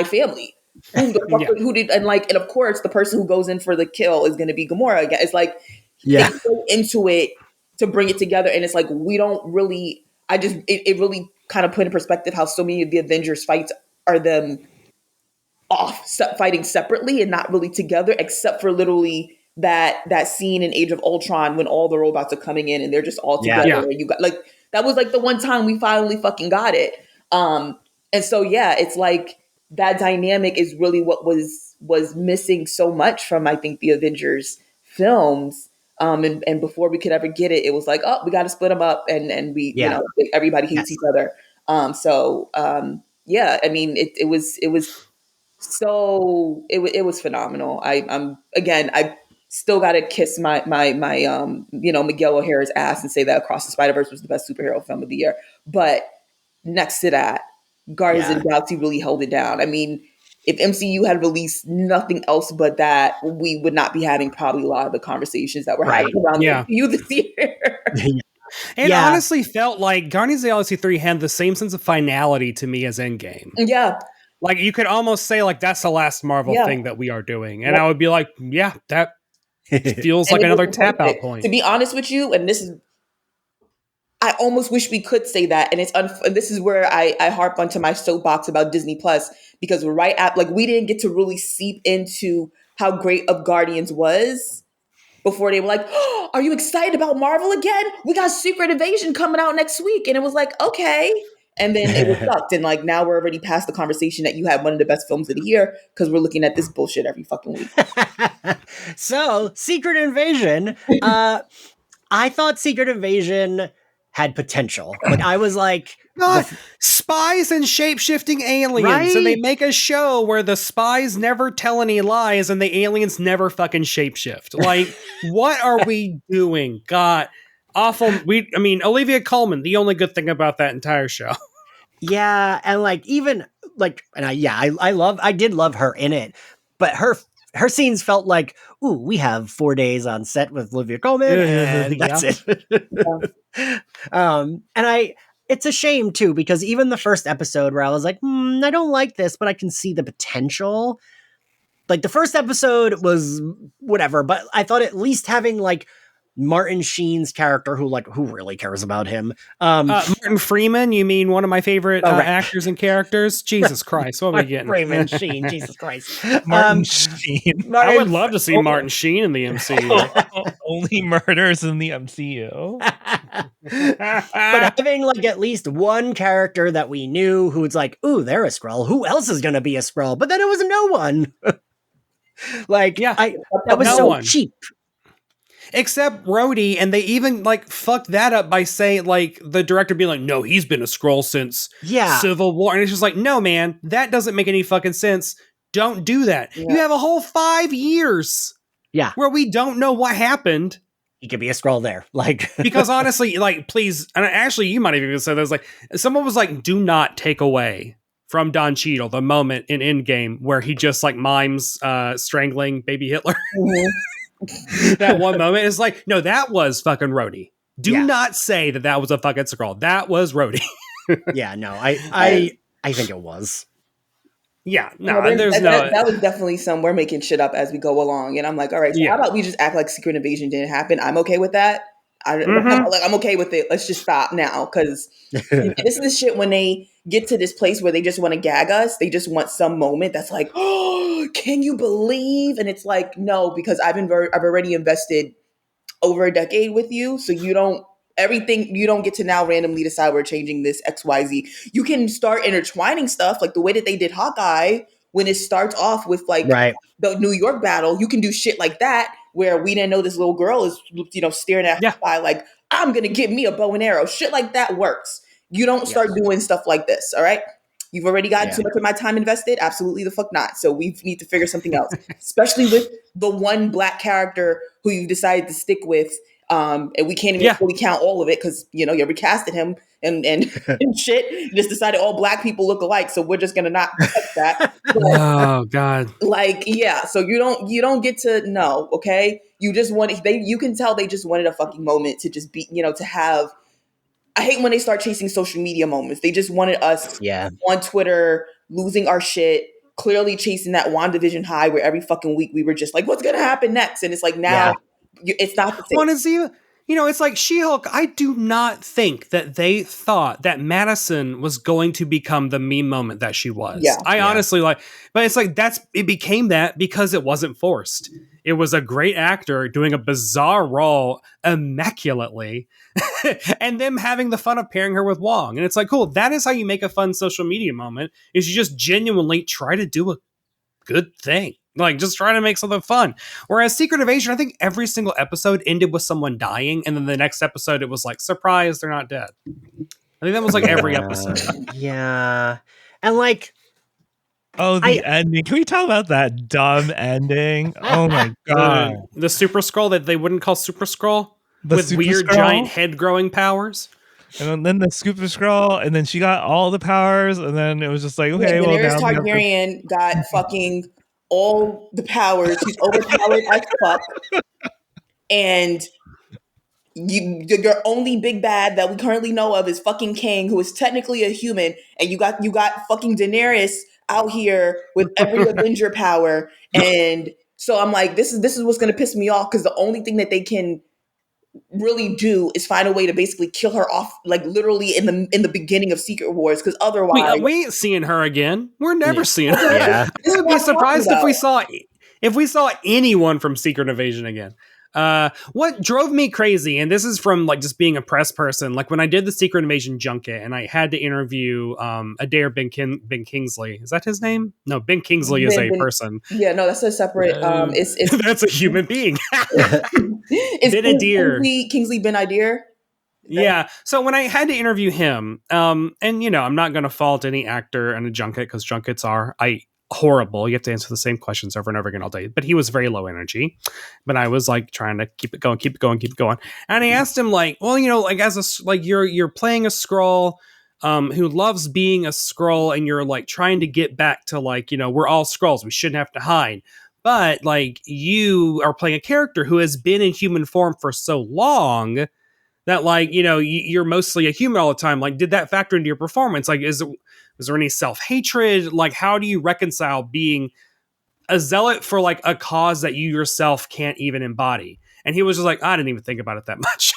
family? Who did and of course the person who goes in for the kill is going to be Gamora. It's like they go into it to bring it together, and it's like we don't really. It really kind of put in perspective how so many of the Avengers fights are them fighting separately and not really together, except for literally that scene in Age of Ultron when all the robots are coming in and they're just all together. And you got like that was like the one time we finally fucking got it. And so it's like that dynamic is really what was missing so much from I think the Avengers films. And before we could ever get it, it was like, oh, we got to split them up and we you know everybody hates each other. I mean it was So it was phenomenal. I still got to kiss my Miguel O'Hara's ass and say that Across the Spider-Verse was the best superhero film of the year. But next to that, Guardians of the Galaxy really held it down. I mean, if MCU had released nothing else but that, we would not be having probably a lot of the conversations that we're having around the MCU this year. It honestly felt like Guardians of the Galaxy 3 had the same sense of finality to me as Endgame. Yeah. Like, you could almost say, like, that's the last Marvel thing that we are doing. And I would be like, yeah, that feels like another tap-out point. To be honest with you, and this is, I almost wish we could say that. And this is where I harp onto my soapbox about Disney Plus, because we didn't get to really seep into how great of Guardians was before they were like, oh, are you excited about Marvel again? We got Secret Invasion coming out next week. And it was like, okay. And then it was sucked. And like, now we're already past the conversation that you had one of the best films of the year because we're looking at this bullshit every fucking week. So, Secret Invasion. I thought Secret Invasion had potential. Like, I was like, spies and shape-shifting aliens, right? And they make a show where the spies never tell any lies and the aliens never fucking shapeshift. Like, what are we doing? God, awful. Olivia Colman, the only good thing about that entire show. Yeah, and like, even like, and I did love her in it, but her scenes felt like, ooh, we have 4 days on set with Olivia Colman, and that's it. And it's a shame too, because even the first episode where I was like, I don't like this, but I can see the potential. Like, the first episode was whatever, but I thought at least having like Martin Sheen's character, who really cares about him? Martin Freeman, you mean one of my favorite actors and characters? Jesus Christ, what are we getting? Freeman, Sheen, Jesus Christ. Martin Sheen. I would love to see Martin Sheen in the MCU. Only murders in the MCU. But having like at least one character that we knew who was like, ooh, they're a Skrull. Who else is going to be a Skrull? But then it was no one. That was so cheap. Except Rhodey, and they even like fucked that up by saying, like, the director being like, no, he's been a Skrull since Civil War. And it's just like, no, man, that doesn't make any fucking sense. Don't do that. Yeah. You have a whole 5 years where we don't know what happened. He could be a Skrull there. Like, because honestly, like, please, and actually you might have even said this, like, someone was like, do not take away from Don Cheadle the moment in Endgame where he just like mimes strangling baby Hitler. Mm-hmm. That one moment is like, no, that was fucking Rhodey. Do not say that was a fucking Skrull. That was Rhodey. Yeah, no, I think it was. Yeah, that was definitely we're making shit up as we go along. And I'm like, all right, so how about we just act like Secret Invasion didn't happen? I'm okay with that. I'm okay with it. Let's just stop now, because this is the shit when they get to this place where they just want to gag us. They just want some moment that's like, oh, can you believe? And it's like, no, because I've already invested over a decade with you, so you don't get to now randomly decide we're changing this XYZ. You can start intertwining stuff like the way that they did Hawkeye when it starts off with like the New York battle. You can do shit like that where we didn't know this little girl is, staring at her by like, I'm going to get me a bow and arrow. Shit like that works. You don't start doing stuff like this. All right. You've already gotten too much of my time invested. Absolutely the fuck not. So we need to figure something else, especially with the one black character who you decided to stick with. And we can't even fully count all of it because, you recasted him and shit. You just decided all black people look alike. So we're just going to not touch that. But, oh God. So you don't get to know. Okay. You just you can tell they just wanted a fucking moment to just be, to have. I hate when they start chasing social media moments. They just wanted us on Twitter losing our shit, clearly chasing that WandaVision high where every fucking week we were just like, what's going to happen next? And it's like, now it's not the same. One is it's like She-Hulk. I do not think that they thought that Madison was going to become the meme moment that she was. Yeah. I honestly but it's like it became that because it wasn't forced. It was a great actor doing a bizarre role immaculately and them having the fun of pairing her with Wong. And it's like, cool. That is how you make a fun social media moment, is you just genuinely try to do a good thing. Like, just trying to make something fun. Whereas Secret Invasion, I think every single episode ended with someone dying. And then the next episode, it was like, surprise, they're not dead. I think that was like every episode. Yeah. And like, Oh, the ending. Can we talk about that dumb ending? Oh my god. The Super Skrull that they wouldn't call Super Skrull? With Super weird Skrull? Giant head growing powers? And then the Super Skrull, and then she got all the powers, and then it was just like, okay, well, Daenerys now Targaryen got fucking all the powers. She's overpowered as fuck. And your only big bad that we currently know of is fucking King, who is technically a human, and you got fucking Daenerys out here with every Avenger power, and so I'm like, this is what's gonna piss me off, because the only thing that they can really do is find a way to basically kill her off, like literally in the beginning of Secret Wars, because otherwise we ain't seeing her again. We're never seeing her. Yeah. I would be surprised if we saw anyone from Secret Invasion again. What drove me crazy, and this is from like just being a press person, like when I did the Secret Invasion junket and I had to interview Adair Ben Kingsley. Is that his name? No, Ben Kingsley is a person. Yeah, no, that's a separate. It's that's a human being. It's Ben Adair. Kingsley Ben Adair. Yeah. So when I had to interview him, and I'm not going to fault any actor in a junket, because junkets are horrible. You have to answer the same questions over and over again all day. But he was very low energy. But I was like trying to keep it going. And I asked him like, well, like as you're playing a Skrull who loves being a Skrull, and you're like trying to get back to like, we're all Skrulls. We shouldn't have to hide. But like you are playing a character who has been in human form for so long that like, you're mostly a human all the time. Like, did that factor into your performance? Like, is there any self-hatred? Like, how do you reconcile being a zealot for like a cause that you yourself can't even embody? And he was just like, I didn't even think about it that much.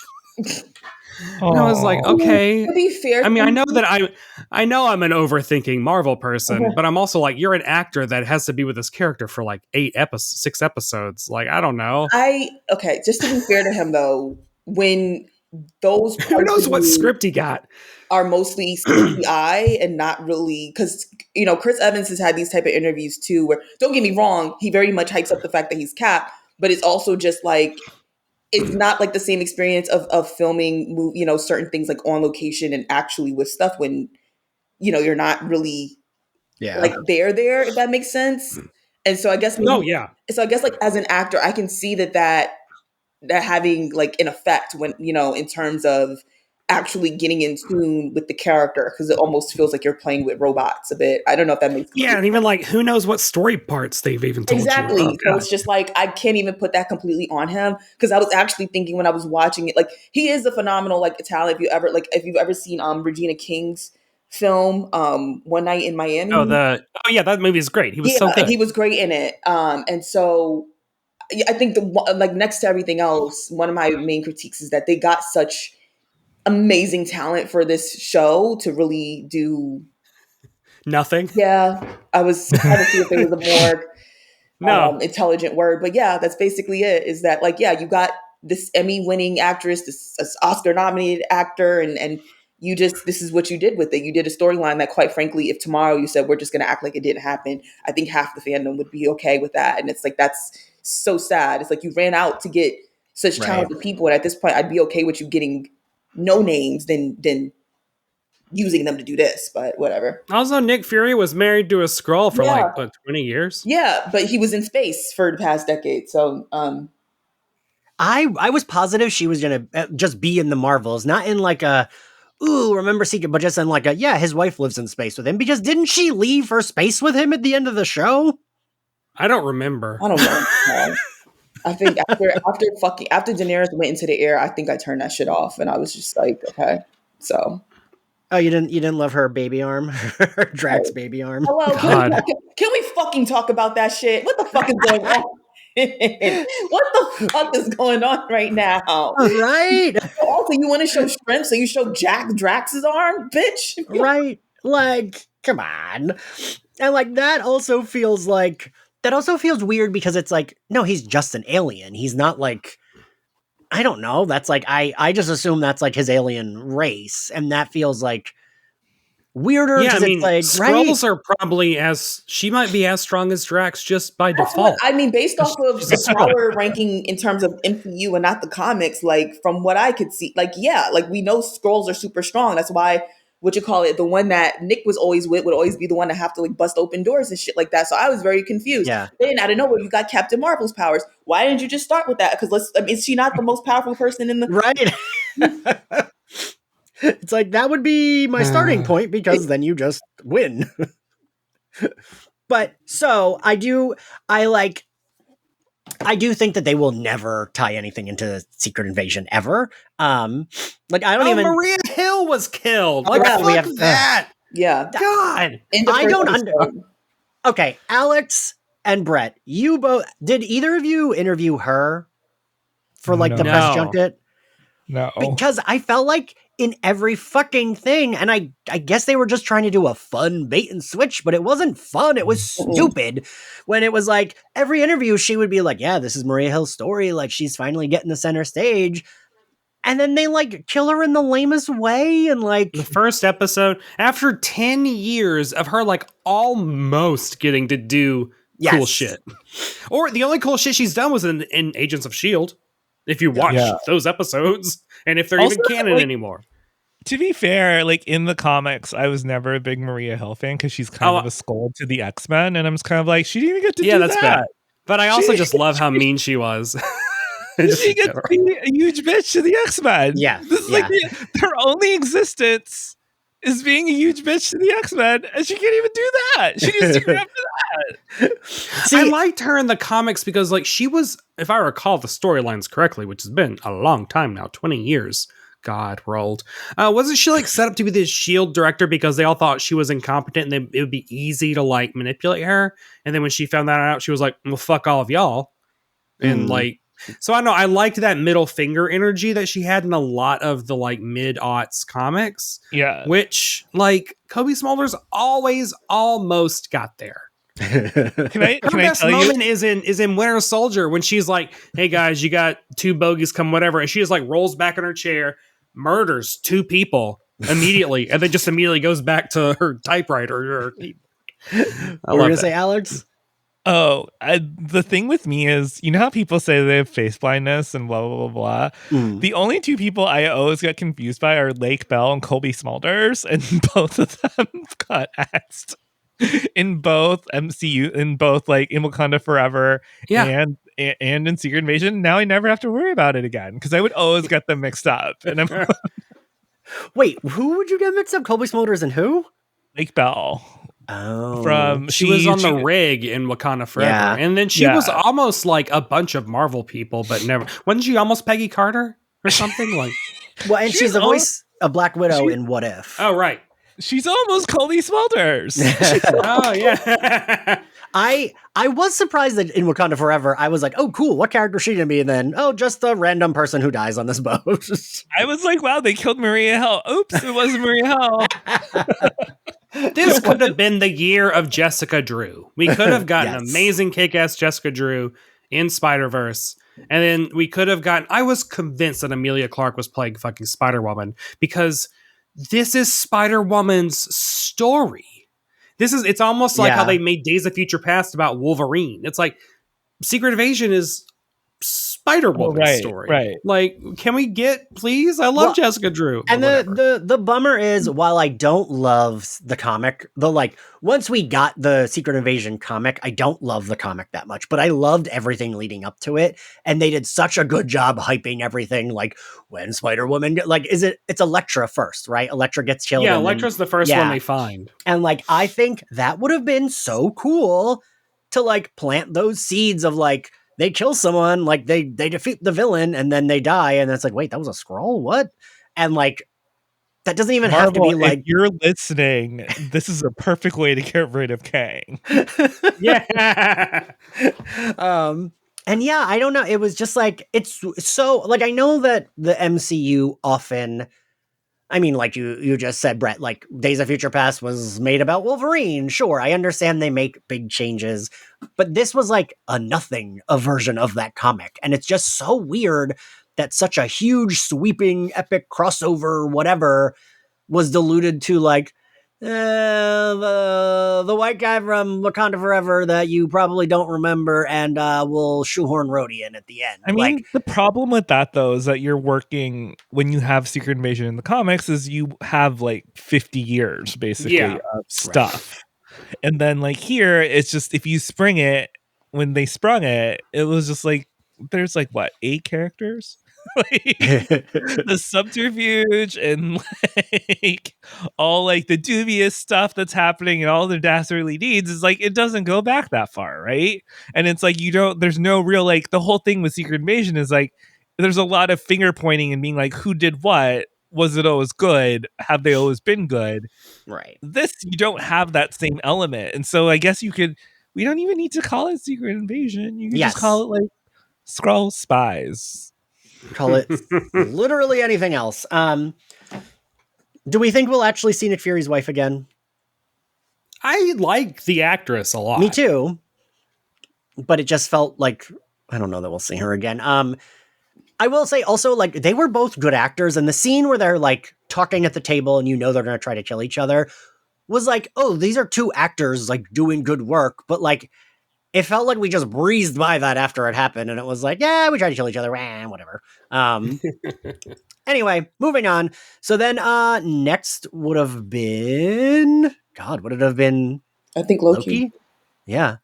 And I was like, okay. To be fair, I mean, I know I'm an overthinking Marvel person, but I'm also like, you're an actor that has to be with this character for like 6 episodes. Like, I don't know. Just to be fair to him though, when those who knows what script he got are mostly CGI and not really, because Chris Evans has had these type of interviews too, where, don't get me wrong, he very much hypes up the fact that he's Cap, but it's also just like, it's not like the same experience of filming, certain things like on location and actually with stuff when, you're not really like there, if that makes sense. And so I guess, so I guess like as an actor, I can see that having like an effect when, in terms of actually getting in tune with the character, because it almost feels like you're playing with robots a bit. I don't know if that makes sense. Yeah, and even like, who knows what story parts they've even told exactly. you. So it's just like, I can't even put that completely on him, because I was actually thinking when I was watching it, like, he is a phenomenal like talent. If you've ever seen Regina King's film One Night in Miami. That movie is great. He was so good. He was great in it. And so I think like next to everything else, one of my main critiques is that they got such amazing talent for this show to really do nothing. Yeah, I was trying to see if there was a more intelligent word, but yeah, that's basically it. Is that like, yeah, you got this Emmy-winning actress, this Oscar-nominated actor, and you just, this is what you did with it. You did a storyline that, quite frankly, if tomorrow you said we're just going to act like it didn't happen, I think half the fandom would be okay with that. And it's like, that's so sad. It's like you ran out to get such talented people, and at this point, I'd be okay with you getting no names than using them to do this, but whatever. Also, Nick Fury was married to a Skrull for 20 years. Yeah, but he was in space for the past decade. So, I was positive she was gonna just be in the Marvels, not in like a remember Secret, but just in like his wife lives in space with him, because didn't she leave for space with him at the end of the show? I don't remember. I don't know. I think after Daenerys went into the air, I think I turned that shit off, and I was just like, okay, so. Oh, you didn't love her baby arm, her Drax baby arm. Hello, can we fucking talk about that shit? What the fuck is going on? What the fuck is going on right now? Right. Also, you want to show strength, so you show Drax's arm, bitch. Right. Like, come on. And like that also feels weird, because it's like, no, he's just an alien. He's not like, I don't know. That's like, I just assume that's like his alien race. And that feels like weirder. Yeah, I mean, like, Skrulls are probably she might be as strong as Drax just by default. I mean, based off of the power ranking in terms of MCU and not the comics, like from what I could see, like, yeah, like we know Skrulls are super strong. That's why the one that Nick was always with would always be the one to have to like bust open doors and shit like that. So I was very confused. Yeah. Then out of nowhere, you got Captain Marvel's powers. Why didn't you just start with that? Because is she not the most powerful person in the Right? It's like, that would be my starting point, because then you just win. But so I do think that they will never tie anything into Secret Invasion ever. Like, I don't even. Maria Hill was killed. Like, Well, fuck that. Yeah. God. I don't Okay, Alex and Brett, you both, did either of you interview her for like the press junket? No. Because I felt like in every fucking thing, and I guess they were just trying to do a fun bait and switch, but it wasn't fun. It was stupid. When it was like, every interview she would be like, yeah, this is Maria Hill's story. Like, she's finally getting the center stage. And then they like kill her in the lamest way. And like the first episode, after 10 years of her like almost getting to do cool shit. Or the only cool shit she's done was in Agents of S.H.I.E.L.D. If you watch those episodes, and if they're even canon anymore. To be fair, like in the comics, I was never a big Maria Hill fan because she's kind of a scold to the X-Men, and I'm just kind of like, she didn't even get to do that. That's bad. But I also just love how mean she was. She gets to be a huge bitch to the X-Men. Yeah. This is like their only existence is being a huge bitch to the X-Men, and she can't even do that. She needs to go after that. See, I liked her in the comics because, like, she was, if I recall the storylines correctly, which has been a long time now, 20 years. God, we're old. Wasn't she, like, set up to be the S.H.I.E.L.D. director because they all thought she was incompetent and it would be easy to, like, manipulate her? And then when she found that out, she was like, well, fuck all of y'all. And, like, so I don't know, I liked that middle finger energy that she had in a lot of the like mid-aughts comics. Yeah. Which, like, Kobe Smulders always almost got there. Her best moment is in Winter Soldier when she's like, hey guys, you got 2 bogeys come whatever, and she just like rolls back in her chair, murders 2 people immediately, and then just immediately goes back to her typewriter. What were you gonna say, Alex? The thing with me is, you know how people say they have face blindness and blah, blah, blah, blah? The only 2 people I always get confused by are Lake Bell and Colby Smulders, and both of them got axed in both MCU, in both like in Wakanda Forever and in Secret Invasion. Now I never have to worry about it again, because I would always get them mixed up. And I'm Wait, who would you get mixed up? Colby Smulders and who? Lake Bell. Oh, she was on the rig in Wakanda Forever, and then she was almost like a bunch of Marvel people, but never wasn't she almost Peggy Carter or something like? Well, and she's the voice of Black Widow in What If? Oh, right. She's almost Colby Smulders. Oh yeah. I was surprised that in Wakanda Forever, I was like, oh, cool, what character is she gonna be? And then, oh, just a random person who dies on this boat. I was like, wow, they killed Maria Hill. Oops, it wasn't Maria Hill. This could have been the year of Jessica Drew. We could have gotten amazing kick-ass Jessica Drew in Spider-Verse. And then we could have gotten, I was convinced that Emilia Clarke was playing fucking Spider-Woman, because this is Spider-Woman's story. It's almost like how they made Days of Future Past about Wolverine. It's like Secret Invasion is Spider-Woman's story. Right. Like, can we get, please? I love Jessica Drew. And the bummer is, while I don't love the comic, once we got the Secret Invasion comic, I don't love the comic that much, but I loved everything leading up to it. And they did such a good job hyping everything. Like, when Spider-Woman, it's Elektra first, right? Elektra gets killed. Yeah, Elektra's the first one they find. And like, I think that would have been so cool to like plant those seeds of like, they kill someone, like they defeat the villain and then they die. And it's like, wait, that was a Skrull? What? And like, that doesn't even have to be like, if you're listening, this is a perfect way to get rid of Kang. Yeah. And yeah, I don't know. It was just like, it's so like, I know that the MCU often, I mean, like you just said, Brett, like Days of Future Past was made about Wolverine. Sure, I understand they make big changes, but this was like a version of that comic. And it's just so weird that such a huge, sweeping, epic crossover, whatever, was diluted to like, The white guy from Wakanda Forever that you probably don't remember, and we'll shoehorn Rhodey in at the end. I mean, the problem with that, though, is that you're working when you have Secret Invasion in the comics is you have like 50 years basically of stuff. Right. And then like here, it's just if you spring it, when they sprung it, it was just like there's like what, 8 characters? Like the subterfuge and like all like the dubious stuff that's happening and all the dastardly deeds is like it doesn't go back that far, right? And it's like there's no real like the whole thing with Secret Invasion is like there's a lot of finger pointing and being like who did what, was it always good, have they always been good, right? This you don't have that same element, and so I guess we don't even need to call it Secret Invasion, you can just call it like Skrull Spies. Call it literally anything else. Do we think we'll actually see Nick Fury's wife again? I like the actress a lot. Me too. But it just felt like, I don't know that we'll see her again. I will say also, like, they were both good actors, and the scene where they're like talking at the table and you know they're going to try to kill each other was like, oh, these are two actors like doing good work, but like it felt like we just breezed by that after it happened, and it was like, yeah, we tried to kill each other, whatever. Anyway, moving on. So then next would have been, God, would it have been? I think Loki. Yeah.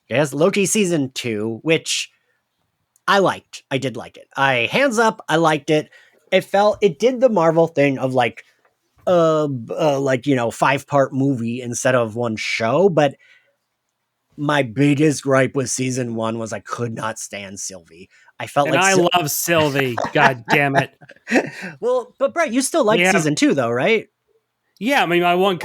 Yes, Loki season 2, which I liked. I did like it. Hands up, I liked it. It did the Marvel thing of like, 5-part movie instead of one show, but my biggest gripe with season 1 was I could not stand Sylvie. I felt and like I love Sylvie. God damn it. Well, but Brett, you still liked season 2 though, right? Yeah, I mean, my one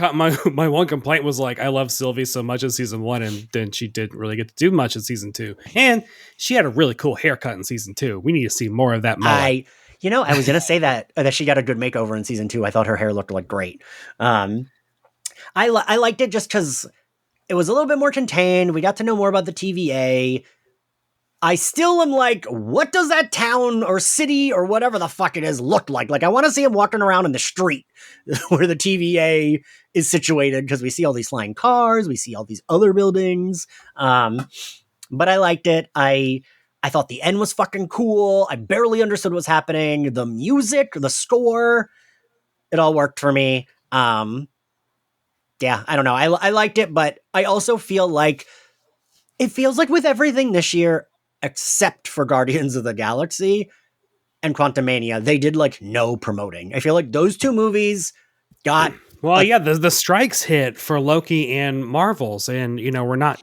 complaint was like I love Sylvie so much in season 1, and then she didn't really get to do much in season 2. And she had a really cool haircut in season 2. We need to see more of that mullet. I was gonna say that she got a good makeover in season 2. I thought her hair looked like great. I liked it just because it was a little bit more contained. We got to know more about the TVA. I still am like, what does that town or city or whatever the fuck it is look like? Like, I want to see him walking around in the street where the TVA is situated, because we see all these flying cars, we see all these other buildings. But I liked it. I thought the end was fucking cool. I barely understood what was happening. The music, the score, it all worked for me. Yeah, I don't know. I liked it, but I also feel like it feels like with everything this year, except for Guardians of the Galaxy and Quantumania, they did like no promoting. I feel like those two movies got... Well, yeah, the strikes hit for Loki and Marvels, and, we're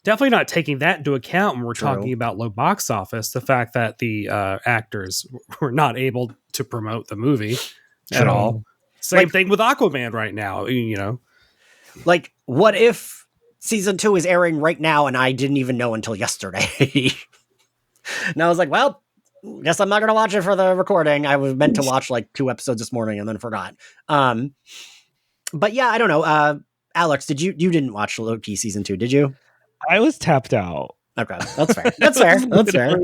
definitely not taking that into account when we're talking about low box office. The fact that the actors were not able to promote the movie at all. Same thing with Aquaman right now, Like, what if season 2 is airing right now and I didn't even know until yesterday? And I was like, well, guess I'm not going to watch it for the recording. I was meant to watch like 2 episodes this morning and then forgot. But yeah, I don't know. Alex, you didn't watch Loki season 2, did you? I was tapped out. Okay, that's fair. That's fair.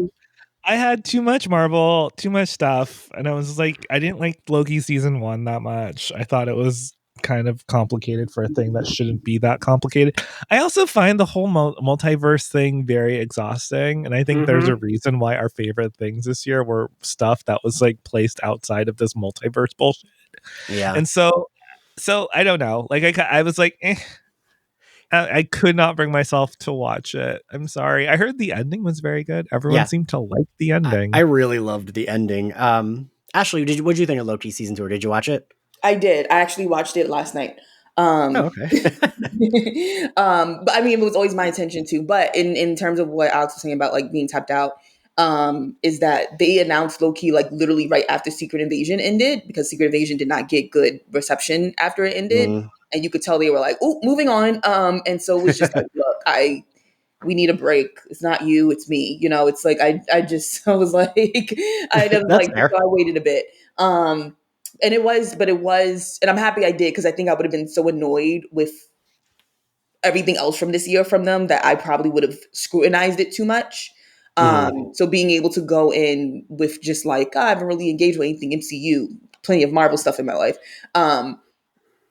I had too much Marvel, too much stuff, and I was like, I didn't like Loki season 1 that much. I thought it was kind of complicated for a thing that shouldn't be that complicated. I also find the whole multiverse thing very exhausting, and I think there's a reason why our favorite things this year were stuff that was like placed outside of this multiverse bullshit. Yeah, and so I don't know. Like I was like, I could not bring myself to watch it. I'm sorry. I heard the ending was very good. Everyone seemed to like the ending. I really loved the ending. Ashley, what did you think of Loki season 2? Or did you watch it? I did. I actually watched it last night. Okay. But I mean, it was always my intention to. But in terms of what Alex was saying about like being tapped out, is that they announced Loki like literally right after Secret Invasion ended, because Secret Invasion did not get good reception after it ended, and you could tell they were like, "Oh, moving on." And so it was just like, look, we need a break. It's not you, it's me. It's like I was like, so I waited a bit. And it was, and I'm happy I did, because I think I would have been so annoyed with everything else from this year from them that I probably would have scrutinized it too much. So being able to go in with just like, I haven't really engaged with anything MCU, plenty of Marvel stuff in my life.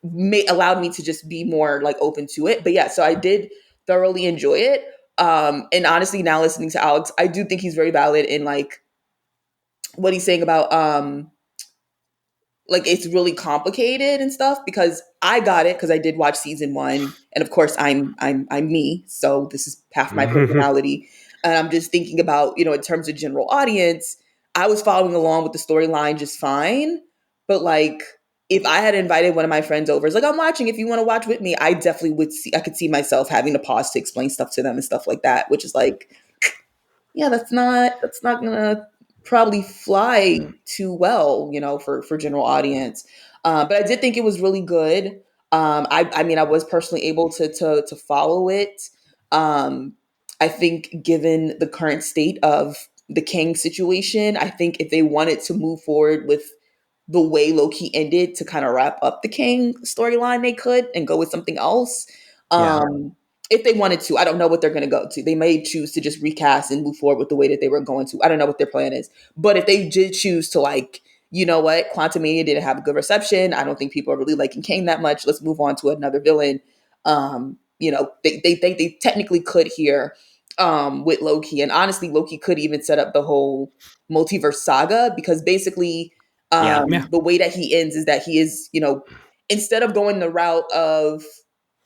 allowed me to just be more like open to it. But yeah, so I did thoroughly enjoy it. And honestly, now listening to Alex, I do think he's very valid in like what he's saying about like it's really complicated and stuff, because I got it because I did watch season 1, and of course I'm me, so this is half my personality, and I'm just thinking about, you know, in terms of general audience, I was following along with the storyline just fine, but like if I had invited one of my friends over, it's like, I'm watching, if you want to watch with me, I definitely would see, I could see myself having to pause to explain stuff to them and stuff like that, which is like, yeah, that's not gonna probably fly too well, you know, for general audience. But I did think it was really good. I mean, I was personally able to follow it. Um, I think, given the current state of the King situation, I think if they wanted to move forward with the way Loki ended to kind of wrap up the King storyline, they could and go with something else. If they wanted to. I don't know what they're going to go to. They may choose to just recast and move forward with the way that they were going to. I don't know what their plan is. But if they did choose to, like, you know what, Quantumania didn't have a good reception, I don't think people are really liking Kang that much, let's move on to another villain. You know, they technically could here with Loki. And honestly, Loki could even set up the whole multiverse saga, because basically the way that he ends is that he is, you know, instead of going the route of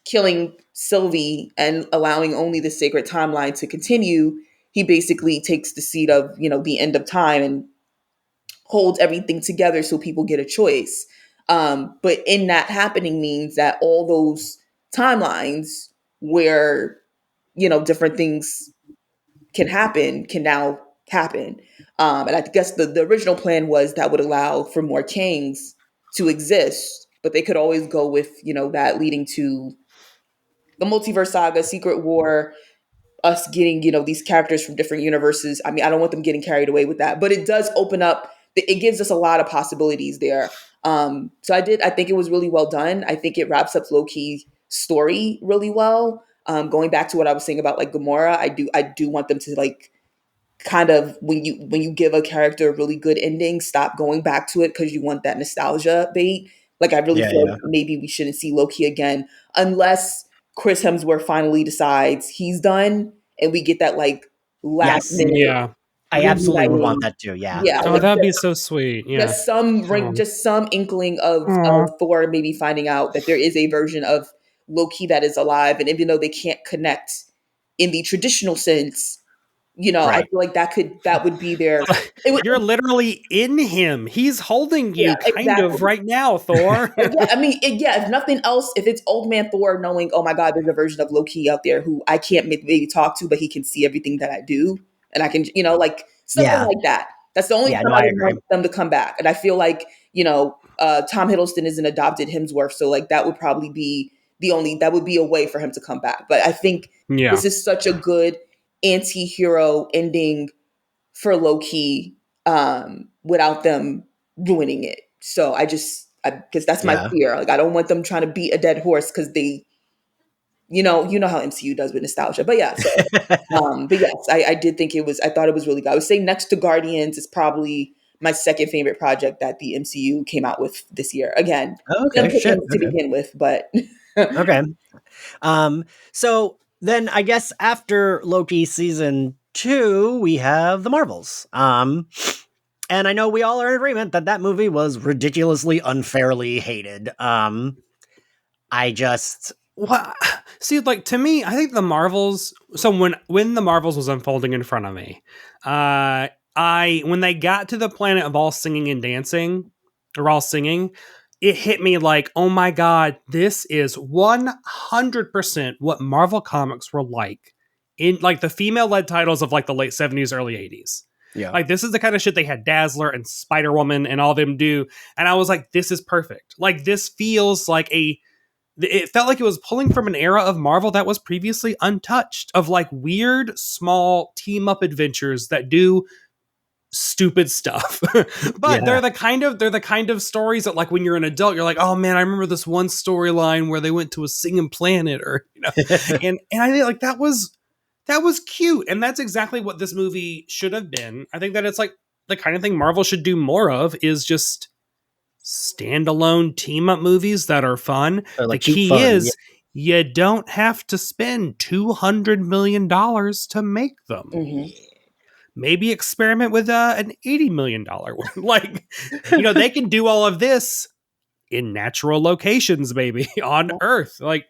killing Sylvie and allowing only the sacred timeline to continue, he basically takes the seat of, you know, the end of time and holds everything together so people get a choice. But in that happening means that all those timelines where, you know, different things can now happen. And I guess the original plan was that would allow for more kings to exist, but they could always go with, you know, that leading to the multiverse saga, Secret War, us getting, you know, these characters from different universes. I mean, I don't want them getting carried away with that, but it does open up, it gives us a lot of possibilities there. So I think it was really well done. I think it wraps up Loki's story really well. Going back to what I was saying about like Gamora, I do want them to like kind of, when you give a character a really good ending, stop going back to it because you want that nostalgia bait. Like I really feel like maybe we shouldn't see Loki again unless Chris Hemsworth finally decides he's done and we get that like last minute. Yeah. I absolutely would want that too. Yeah. Yeah. Oh, Like that'd be so sweet. Yeah. just some inkling of Thor maybe finding out that there is a version of Loki that is alive. And even though they can't connect in the traditional sense, you know, I feel like that would be their. You're literally in him. He's holding you of right now, Thor. I mean, if nothing else, if it's Old Man Thor knowing, oh my God, there's a version of Loki out there who I can't maybe talk to, but he can see everything that I do. And I can, you know, like something like that. That's the only time I want them to come back. And I feel like, you know, Tom Hiddleston is an adopted Hemsworth. So like that would probably be that would be a way for him to come back. But I think this is such a good anti-hero ending for Loki without them ruining it. So because that's my fear. Like I don't want them trying to beat a dead horse because they, you know how MCU does with nostalgia. But yeah, so, but yes, I did think I thought it was really good. I would say next to Guardians is probably my second favorite project that the MCU came out with this year. Again, to begin with, but okay. So then I guess after Loki season 2, we have the Marvels. And I know we all are in agreement that movie was ridiculously unfairly hated. See, like to me, I think the Marvels. So when the Marvels was unfolding in front of me, when they got to the planet of all singing and dancing, or all singing, it hit me like, oh my God, this is 100% what Marvel Comics were like in like the female-led titles of like the late 70s, early 80s. Yeah. Like this is the kind of shit they had Dazzler and Spider-Woman and all them do. And I was like, this is perfect. Like this feels like it felt like it was pulling from an era of Marvel that was previously untouched, of like weird, small team up adventures that do stupid stuff. But they're the kind of stories that like when you're an adult, you're like, oh man, I remember this one storyline where they went to a singing planet, or you know, and I think like that was cute. And that's exactly what this movie should have been. I think that it's like the kind of thing Marvel should do more of, is just standalone team up movies that are fun. Like the key is you don't have to spend $200 million to make them. Mm-hmm. Maybe experiment with an $80 million one. Like, they can do all of this in natural locations, maybe on Earth. Like,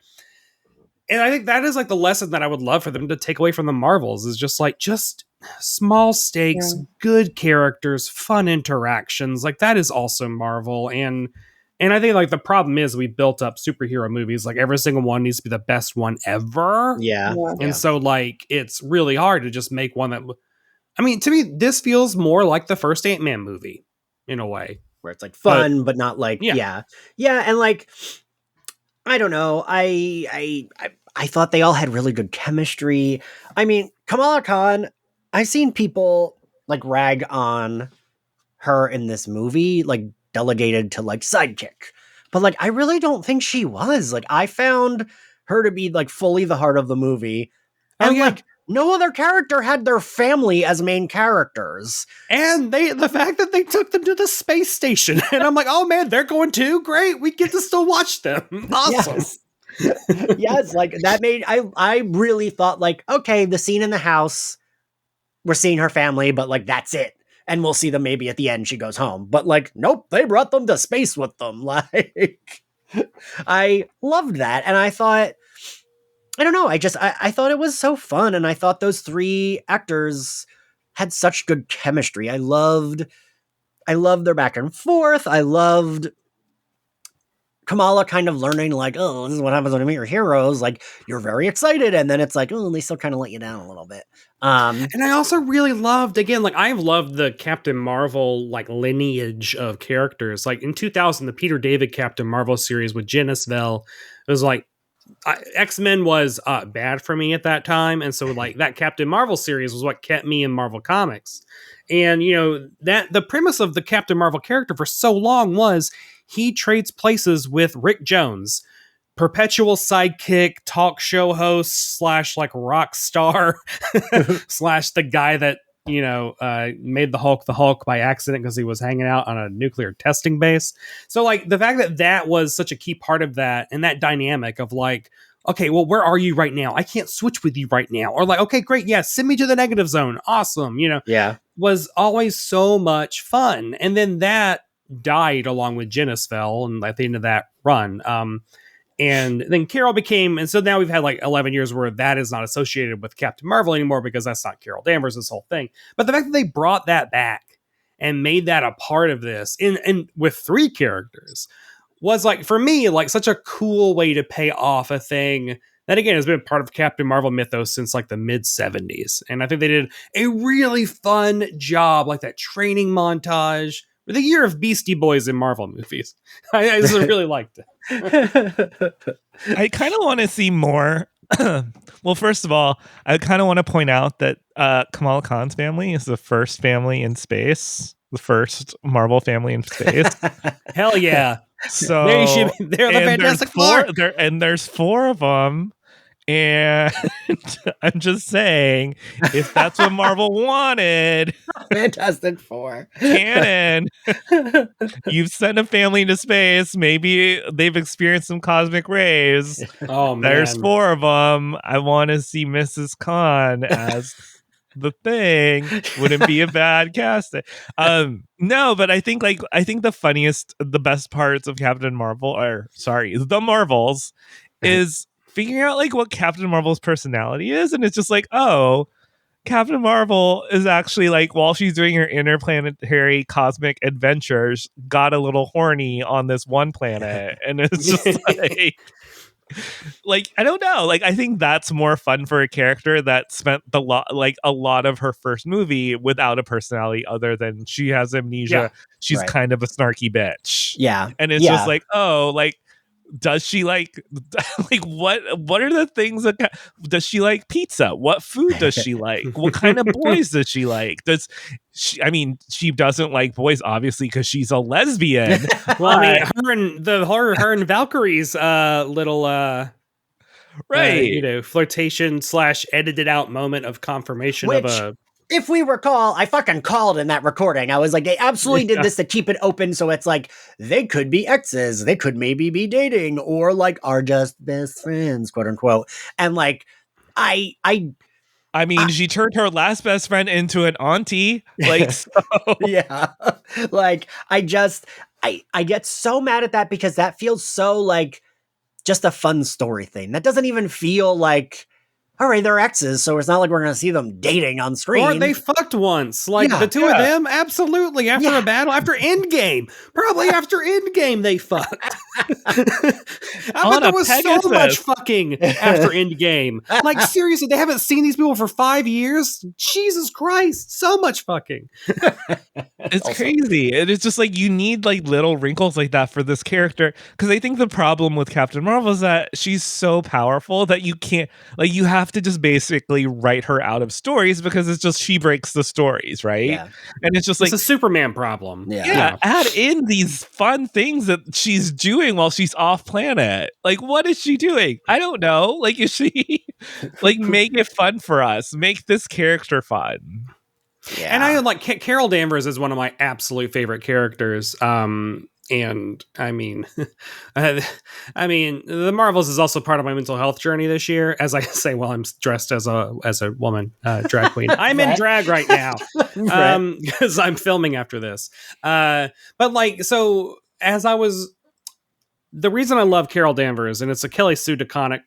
and I think that is like the lesson that I would love for them to take away from the Marvels is just small stakes, good characters, fun interactions. Like that is also Marvel. And I think like the problem is we built up superhero movies. Like every single one needs to be the best one ever. Yeah. And so like, it's really hard to just make one that, I mean, to me, this feels more like the first Ant-Man movie in a way. Where it's like fun, but not like, yeah. And like, I don't know. I thought they all had really good chemistry. I mean, Kamala Khan, I've seen people like rag on her in this movie, like delegated to like sidekick. But like, I really don't think she was. Like, I found her to be like fully the heart of the movie. And like, no other character had their family as main characters. And the fact that they took them to the space station. And I'm like, oh man, they're going too? Great. We get to still watch them. Awesome. Yes, like that made, I really thought like, okay, the scene in the house, we're seeing her family, but like, that's it. And we'll see them maybe at the end, she goes home. But like, nope, they brought them to space with them. Like, I loved that. And I thought, I don't know. I thought it was so fun. And I thought those three actors had such good chemistry. I loved their back and forth. I loved Kamala kind of learning like, oh, this is what happens when you meet your heroes. Like you're very excited. And then it's like, oh, they still kind of let you down a little bit. And I also really loved, again, like I've loved the Captain Marvel like lineage of characters. Like in 2000, the Peter David Captain Marvel series with Jen Isbell, it was like, X-Men was bad for me at that time. And so like that Captain Marvel series was what kept me in Marvel Comics. And, that the premise of the Captain Marvel character for so long was he trades places with Rick Jones, perpetual sidekick, talk show host / like rock star / the guy that, made the Hulk by accident because he was hanging out on a nuclear testing base. So like the fact that was such a key part of that and that dynamic of like, okay, well, where are you right now? I can't switch with you right now. Or like, okay, great. Yeah. Send me to the negative zone. Awesome. Was always so much fun. And then that died along with Jen Isbell and at the end of that run. And then Carol became, and so now we've had like 11 years where that is not associated with Captain Marvel anymore because that's not Carol Danvers, this whole thing. But the fact that they brought that back and made that a part of this and with three characters was like, for me, like such a cool way to pay off a thing that again has been part of Captain Marvel mythos since like the mid 70s. And I think they did a really fun job, like that training montage. The year of Beastie Boys in Marvel movies. I just really liked it. I kind of want to see more. Well, first of all, I kind of want to point out that Kamala Khan's family is the first family in space, the first Marvel family in space. Hell yeah! So they're the Fantastic Four, and there's 4 of them. And I'm just saying, if that's what Marvel wanted, Fantastic Four canon, you've sent a family into space. Maybe they've experienced some cosmic rays. Oh, man. There's 4 of them. I want to see Mrs. Khan as the Thing. Wouldn't be a bad casting. No, but I think the best parts of Captain Marvel, the Marvels, is figuring out like what Captain Marvel's personality is, and it's just like, oh, Captain Marvel is actually like, while she's doing her interplanetary cosmic adventures, got a little horny on this one planet, and it's just like I don't know, like I think that's more fun for a character that spent a lot of her first movie without a personality other than she has amnesia. She's kind of a snarky bitch, and it's just like, oh, like, does she like what are the things that does she like? Pizza? What food does she like? What kind of boys does she like? She doesn't like boys obviously because she's a lesbian. Well, I mean, her and Valkyrie's little flirtation / edited out moment of confirmation of a if we recall, I fucking called in that recording. I was like, they absolutely did this to keep it open. So it's like, they could be exes. They could maybe be dating or like are just best friends, quote unquote. And like, I mean, she turned her last best friend into an auntie. Like, so. Yeah. Like, I get so mad at that because that feels so like just a fun story thing. That doesn't even feel like, all right, they're exes, so it's not like we're going to see them dating on screen. Or they fucked once. Like, the two of them, absolutely. After a battle, after Endgame. Probably after Endgame, they fucked. I bet there was so much fucking after Endgame. Like, seriously, they haven't seen these people for 5 years? Jesus Christ, so much fucking. It's crazy. It's just like, you need like little wrinkles like that for this character. Because I think the problem with Captain Marvel is that she's so powerful that you can't, like, you have to just basically write her out of stories because it's just she breaks the stories, right? Yeah. And it's just like it's a Superman problem. Yeah, add in these fun things that she's doing while she's off planet. Like, what is she doing? I don't know. Like, is she like, make it fun for us? Make this character fun. Yeah. And I like Carol Danvers is one of my absolute favorite characters. And I mean, the Marvels is also part of my mental health journey this year. As I say, while I'm dressed as a woman, drag queen. I'm in drag right now, because I'm filming after this. But like, so the reason I love Carol Danvers, and it's a Kelly Sue DeConnick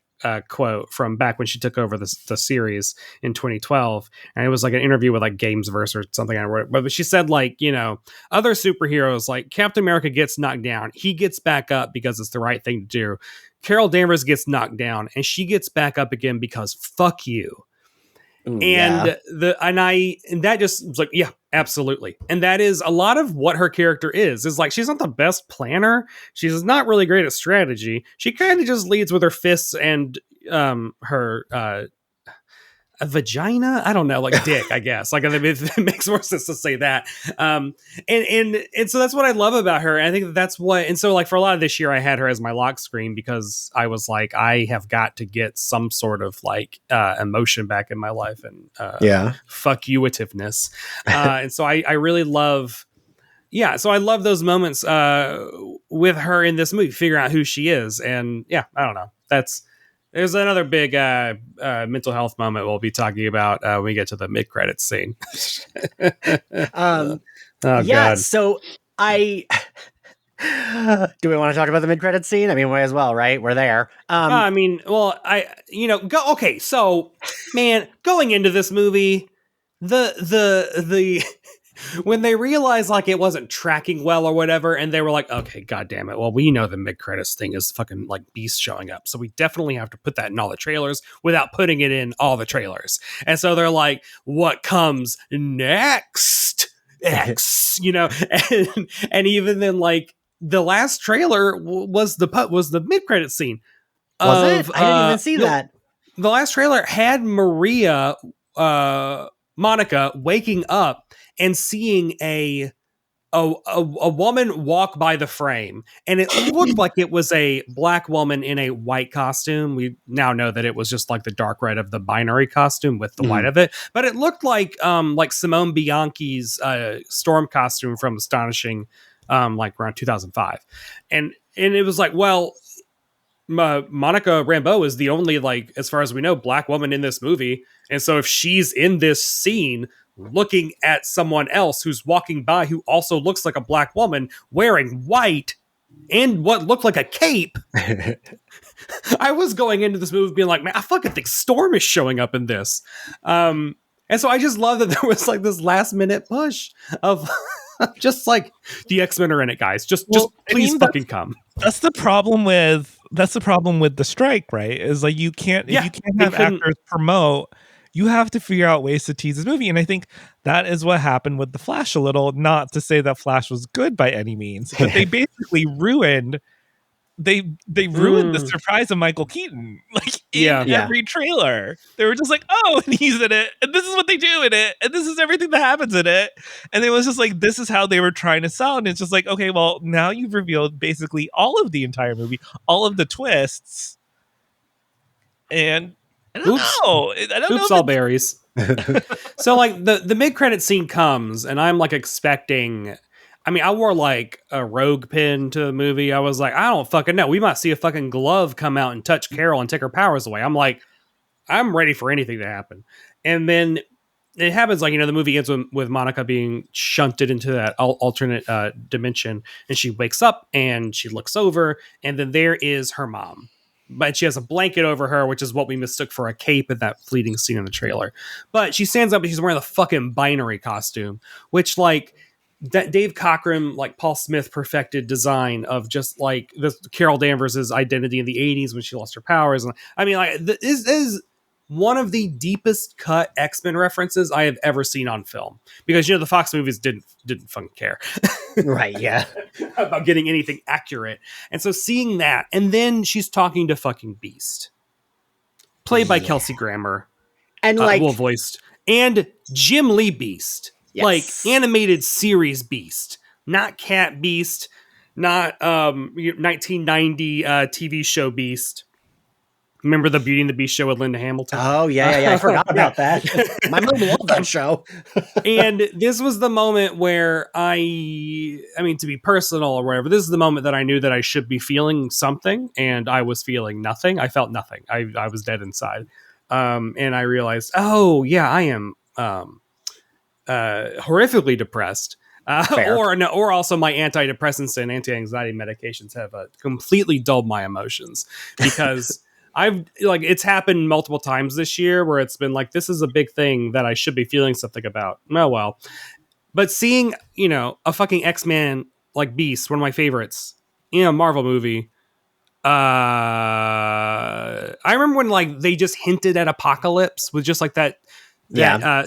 quote from back when she took over the series in 2012, and it was like an interview with like Gamesverse or something I wrote, but she said, like, you know, other superheroes like Captain America gets knocked down, he gets back up because it's the right thing to do. Carol Danvers gets knocked down and she gets back up again because fuck you. Ooh, and that just was like, yeah, absolutely. And that is a lot of what her character is like, she's not the best planner. She's not really great at strategy. She kind of just leads with her fists and her a vagina. I don't know, like dick, I guess. Like, it makes more sense to say that. And so that's what I love about her. And I think that's what, and so like for a lot of this year, I had her as my lock screen because I was like, I have got to get some sort of like emotion back in my life and fuck you-ativeness. And so I really love, so I love those moments with her in this movie, figuring out who she is. And I don't know. There's another big mental health moment we'll be talking about when we get to the mid-credits scene. God. So do we want to talk about the mid-credits scene? I mean, we as well, right? We're there. So, man, going into this movie, the when they realized like it wasn't tracking well or whatever, and they were like, okay, god damn it, well, we know the mid-credits thing is fucking like Beast showing up, so we definitely have to put that in all the trailers without putting it in all the trailers. And so they're like, what comes next? X, you know. And even then, like, the last trailer was the mid-credits scene. Was it? I didn't even see that. The last trailer had Monica waking up and seeing a woman walk by the frame, and it looked like it was a black woman in a white costume. We now know that it was just like the dark red of the binary costume with the white of it, but it looked like Simone Bianchi's Storm costume from Astonishing, like around 2005, and it was like, well, Monica Rambeau is the only, like, as far as we know, black woman in this movie, and so if she's in this scene looking at someone else who's walking by who also looks like a black woman wearing white and what looked like a cape, I was going into this movie being like, man, I fucking think Storm is showing up in this. And so I just love that there was like this last minute push of just like, the X-Men are in it, guys. Just please fucking come. That's the problem with the strike, right? Is like, you can't have actors promote. You have to figure out ways to tease this movie. And I think that is what happened with The Flash a little. Not to say that Flash was good by any means, but they basically ruined the surprise of Michael Keaton, like, in every trailer. They were just like, oh, and he's in it, and this is what they do in it, and this is everything that happens in it. And it was just like, this is how they were trying to sell. And it's just like, okay, well, now you've revealed basically all of the entire movie, all of the twists. And I don't know. Oops, all berries. So like the mid-credit scene comes and I'm like expecting, I mean, I wore like a rogue pin to the movie. I was like, I don't fucking know. We might see a fucking glove come out and touch Carol and take her powers away. I'm like, I'm ready for anything to happen. And then it happens like, the movie ends with Monica being shunted into that alternate dimension, and she wakes up and she looks over, and then there is her mom. But she has a blanket over her, which is what we mistook for a cape in that fleeting scene in the trailer. But she stands up and she's wearing the fucking binary costume, which like that Dave Cockrum, like Paul Smith perfected design of just like the Carol Danvers' identity in the 80s when she lost her powers. And I mean, like this is one of the deepest cut X-Men references I have ever seen on film, because the Fox movies didn't fucking care. Right, yeah. About getting anything accurate. And so seeing that, and then she's talking to fucking Beast, played by Kelsey Grammer, and like well voiced, and Jim Lee Beast, like animated series Beast, not Cat Beast, not 1990 TV show Beast. Remember the Beauty and the Beast show with Linda Hamilton? Oh, yeah. I forgot about that. My mom loved that show. And this was the moment where I mean, to be personal or whatever, this is the moment that I knew that I should be feeling something, and I was feeling nothing. I felt nothing. I was dead inside. And I realized, oh, yeah, I am horrifically depressed. Or also my antidepressants and anti-anxiety medications have completely dulled my emotions, because it's happened multiple times this year where it's been like, this is a big thing that I should be feeling something about. Oh, well, but seeing, a fucking X-Man like Beast, one of my favorites, in a Marvel movie. I remember when like they just hinted at Apocalypse with just like that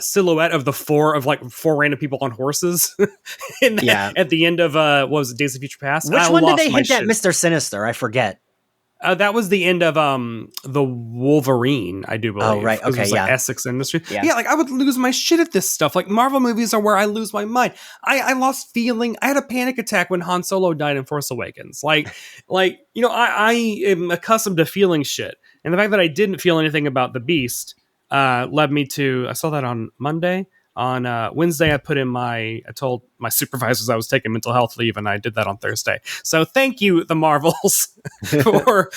silhouette of the four random people on horses at the end of what was it, Days of Future Past? Which one did they hint at? Mr. Sinister, I forget. That was the end of the Wolverine, I do believe. Oh, right. Okay, it was Essex Industries. Yeah, like I would lose my shit at this stuff. Like Marvel movies are where I lose my mind. I lost feeling. I had a panic attack when Han Solo died in Force Awakens. I am accustomed to feeling shit. And the fact that I didn't feel anything about the Beast led me to, I saw that on Monday. On Wednesday, I told my supervisors I was taking mental health leave, and I did that on Thursday. So thank you, the Marvels, for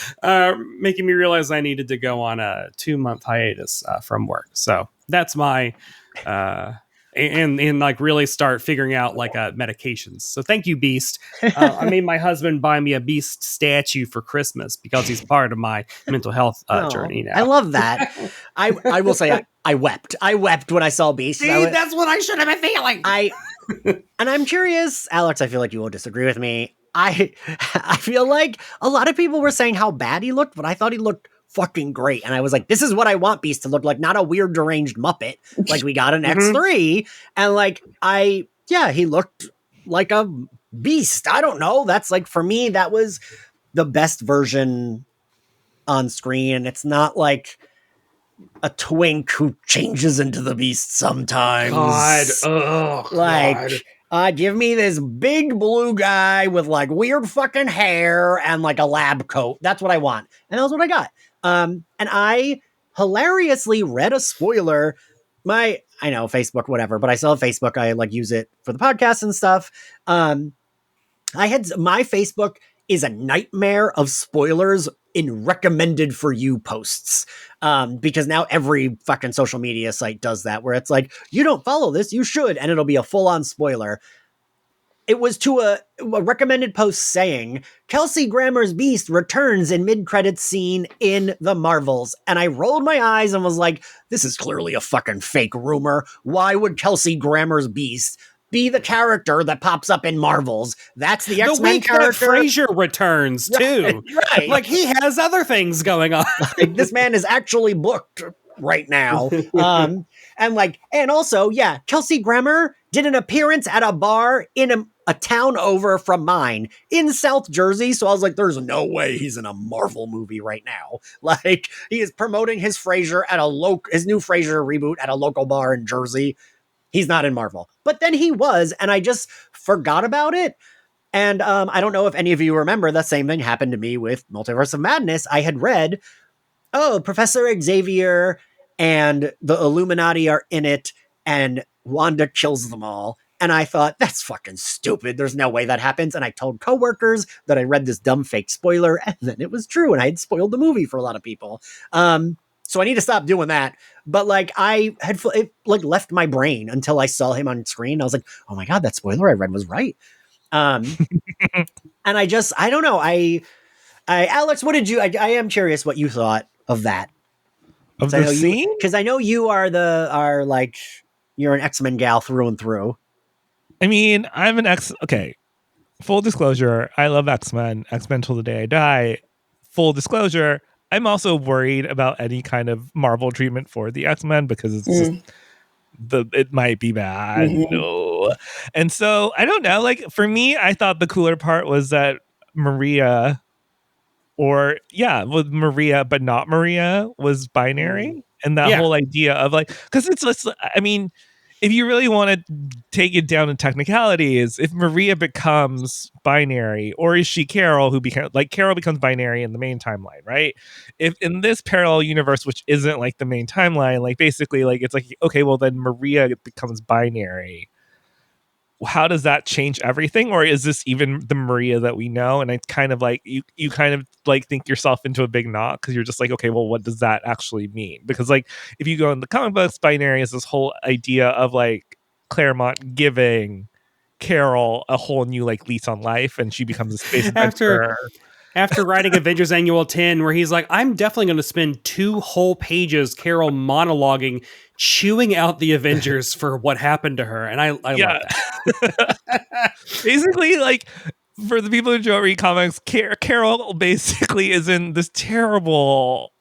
making me realize I needed to go on a 2-month hiatus from work. So that's my and like really start figuring out like medications. So thank you, Beast. I made my husband buy me a Beast statue for Christmas because he's part of my mental health journey now. I love that. I will say I wept. I wept when I saw Beast. See, that's what I should have been feeling. And I'm curious, Alex, I feel like you will disagree with me. I feel like a lot of people were saying how bad he looked, but I thought he looked fucking great. And I was like, this is what I want Beast to look like, not a weird deranged Muppet like we got in X3. And like, he looked like a beast. I don't know. That's like, for me, that was the best version on screen. It's not like a twink who changes into the beast sometimes. Give me this big blue guy with like weird fucking hair and like a lab coat. That's what I want. And that was what I got. And I hilariously read a spoiler. I know Facebook, whatever, but I still have Facebook. I like use it for the podcast and stuff. My Facebook is a nightmare of spoilers in recommended for you posts. Because now every fucking social media site does that, where it's like, you don't follow this, you should, and it'll be a full on spoiler. It was to a recommended post saying, Kelsey Grammer's Beast returns in mid-credits scene in the Marvels. And I rolled my eyes and was like, this is clearly a fucking fake rumor. Why would Kelsey Grammer's Beast be the character that pops up in Marvels? That's the X-Men character. Frasier returns too. Right. Like he has other things going on. Like, this man is actually booked right now. And also, Kelsey Grammer did an appearance at a bar in a town over from mine in South Jersey. So I was like, there's no way he's in a Marvel movie right now. Like, he is promoting his Frasier at his new Frasier reboot at a local bar in Jersey. He's not in Marvel. But then he was, and I just forgot about it. And I don't know if any of you remember, the same thing happened to me with Multiverse of Madness. I had read, Professor Xavier and the Illuminati are in it, and Wanda kills them all. And I thought, that's fucking stupid. There's no way that happens. And I told coworkers that I read this dumb fake spoiler, and then it was true, and I had spoiled the movie for a lot of people. So I need to stop doing that. But like, it like left my brain until I saw him on screen. I was like, oh my God, that spoiler I read was right. And I don't know. Alex, what did you, I am curious what you thought of that. Of the scene? Because I know you are you're an X-Men gal through and through. I mean, I'm an okay. Full disclosure, I love X-Men. X-Men till the day I die. Full disclosure, I'm also worried about any kind of Marvel treatment for the X-Men because it's just it might be bad. No. And so I don't know. Like for me, I thought the cooler part was that Maria with Maria, but not Maria was binary. And that whole idea of like, because it's just, I mean, if you really want to take it down in technicalities, if Maria becomes binary, or is she Carol who Carol becomes binary in the main timeline, right? If in this parallel universe, which isn't like the main timeline, like basically like it's like, okay, well then Maria becomes binary. How does that change everything? Or is this even the Maria that we know? And it's kind of like you kind of like think yourself into a big knot because you're just like, okay, well, what does that actually mean? Because like if you go in the comic books, binary is this whole idea of like Claremont giving Carol a whole new like lease on life, and she becomes a space adventurer. After writing Avengers Annual 10, where he's like, I'm definitely going to spend 2 whole pages Carol monologuing, chewing out the Avengers for what happened to her. And I love that. Basically, like, for the people who don't read comics, Carol basically is in this terrible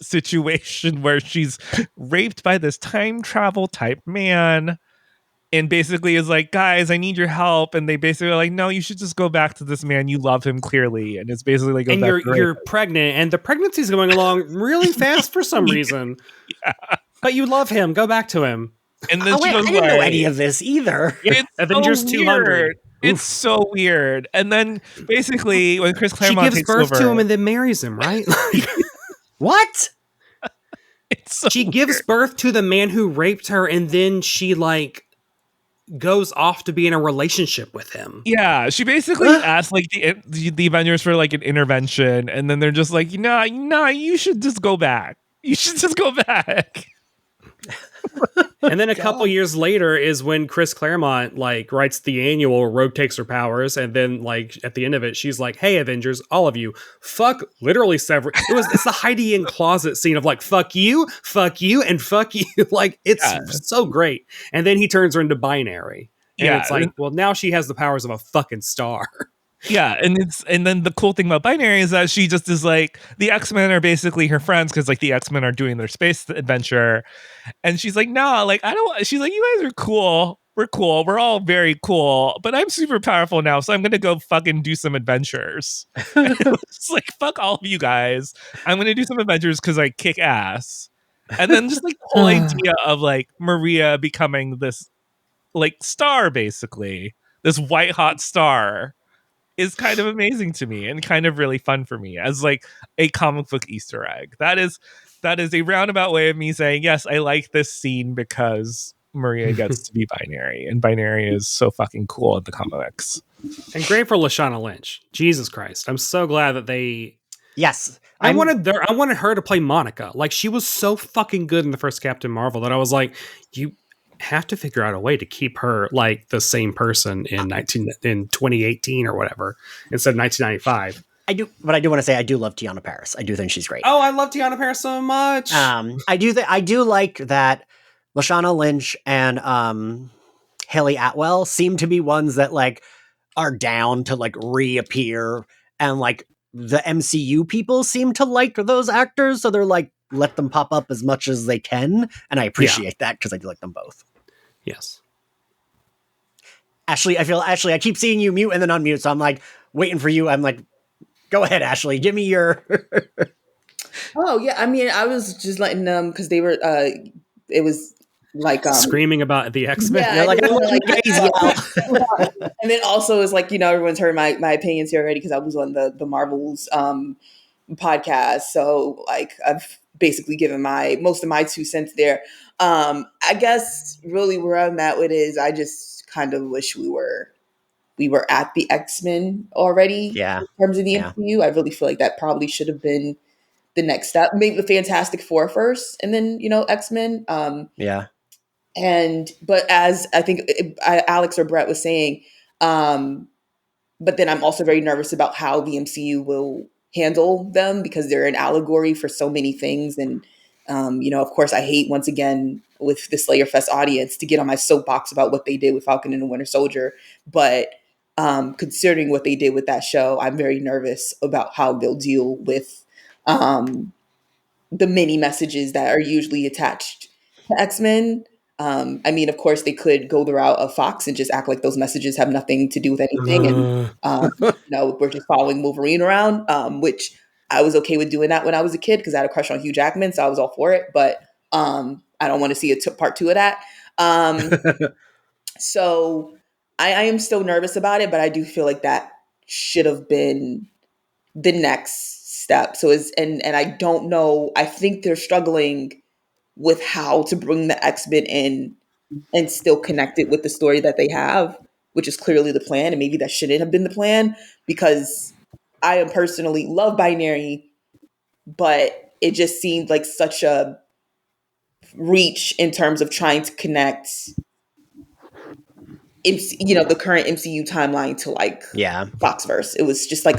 situation where she's raped by this time travel type man. And basically is like, guys, I need your help. And they basically are like, no, you should just go back to this man. You love him clearly. And it's basically like, and you're pregnant, and the pregnancy's going along really fast for some reason. Yeah. But you love him. Go back to him. And then I didn't know any of this either. It's Avengers so 200. It's so weird. And then basically when Chris Claremont takes birth to him and then marries him, right? What? She gives birth to the man who raped her, and then she like goes off to be in a relationship with him. Yeah, she basically asked like the Avengers for like an intervention, and then they're just like, nah, you should just go back. You should just go back. And then a couple years later is when Chris Claremont like writes the annual, Rogue takes her powers, and then like at the end of it, she's like, "Hey, Avengers, all of you, fuck literally several." It's the hiding in closet scene of like, fuck you, and fuck you. Like it's so great. And then he turns her into binary, and it's like, well, now she has the powers of a fucking star. Yeah, and then the cool thing about binary is that she just is like, the X-Men are basically her friends because like the X-Men are doing their space adventure, and she's like, nah, like I don't. She's like, you guys are cool. We're cool. We're all very cool, but I'm super powerful now, so I'm gonna go fucking do some adventures. It's like, fuck all of you guys. I'm gonna do some adventures because I kick ass. And then just like the whole idea of like Maria becoming this like star, basically this white hot star, is kind of amazing to me and kind of really fun for me as like a comic book Easter egg. That is a roundabout way of me saying, yes, I like this scene because Maria gets to be binary, and binary is so fucking cool in the comics. And great for Lashana Lynch. Jesus Christ. I'm so glad that they... Yes. I wanted her to play Monica. Like, she was so fucking good in the first Captain Marvel that I was like, you have to figure out a way to keep her like the same person in 2018 or whatever instead of 1995. I do want to say I do love Tiana Paris. I do think she's great. Oh, I love Tiana Paris so much. I do like that Lashana Lynch and Haley Atwell seem to be ones that like are down to like reappear, and like the MCU people seem to like those actors, so they're like, let them pop up as much as they can, and I appreciate that because I do like them both. Yes. Ashley, I keep seeing you mute and then unmute, so I'm like waiting for you. I'm like, go ahead, Ashley, give me your... Oh, yeah, I mean, I was just letting them, because they were, it was like... screaming about the X-Men. Yeah, like, and then also it's like, everyone's heard my opinions here already because I was on the Marvels podcast, so like I've basically given most of my 2 cents there. I guess really where I'm at with it is I just kind of wish we were at the X-Men already Yeah. in terms of the Yeah. MCU. I really feel like that probably should have been the next step. Maybe the Fantastic Four first, and then X-Men. Yeah. But as I think Alex or Brett was saying, but then I'm also very nervous about how the MCU will handle them because they're an allegory for so many things. And, of course, I hate once again with the Slayerfest audience to get on my soapbox about what they did with Falcon and the Winter Soldier. But considering what they did with that show, I'm very nervous about how they'll deal with the many messages that are usually attached to X-Men. I mean, of course, they could go the route of Fox and just act like those messages have nothing to do with anything. And, we're just following Wolverine around, which I was okay with doing that when I was a kid because I had a crush on Hugh Jackman. So I was all for it. But I don't want to see part 2 of that. So I am still nervous about it, but I do feel like that should have been the next step. So and I don't know. I think they're struggling with how to bring the X-Men in and still connect it with the story that they have, which is clearly the plan. And maybe that shouldn't have been the plan because I am personally love Binary, but it just seemed like such a reach in terms of trying to connect the current MCU timeline to like Foxverse. It was just like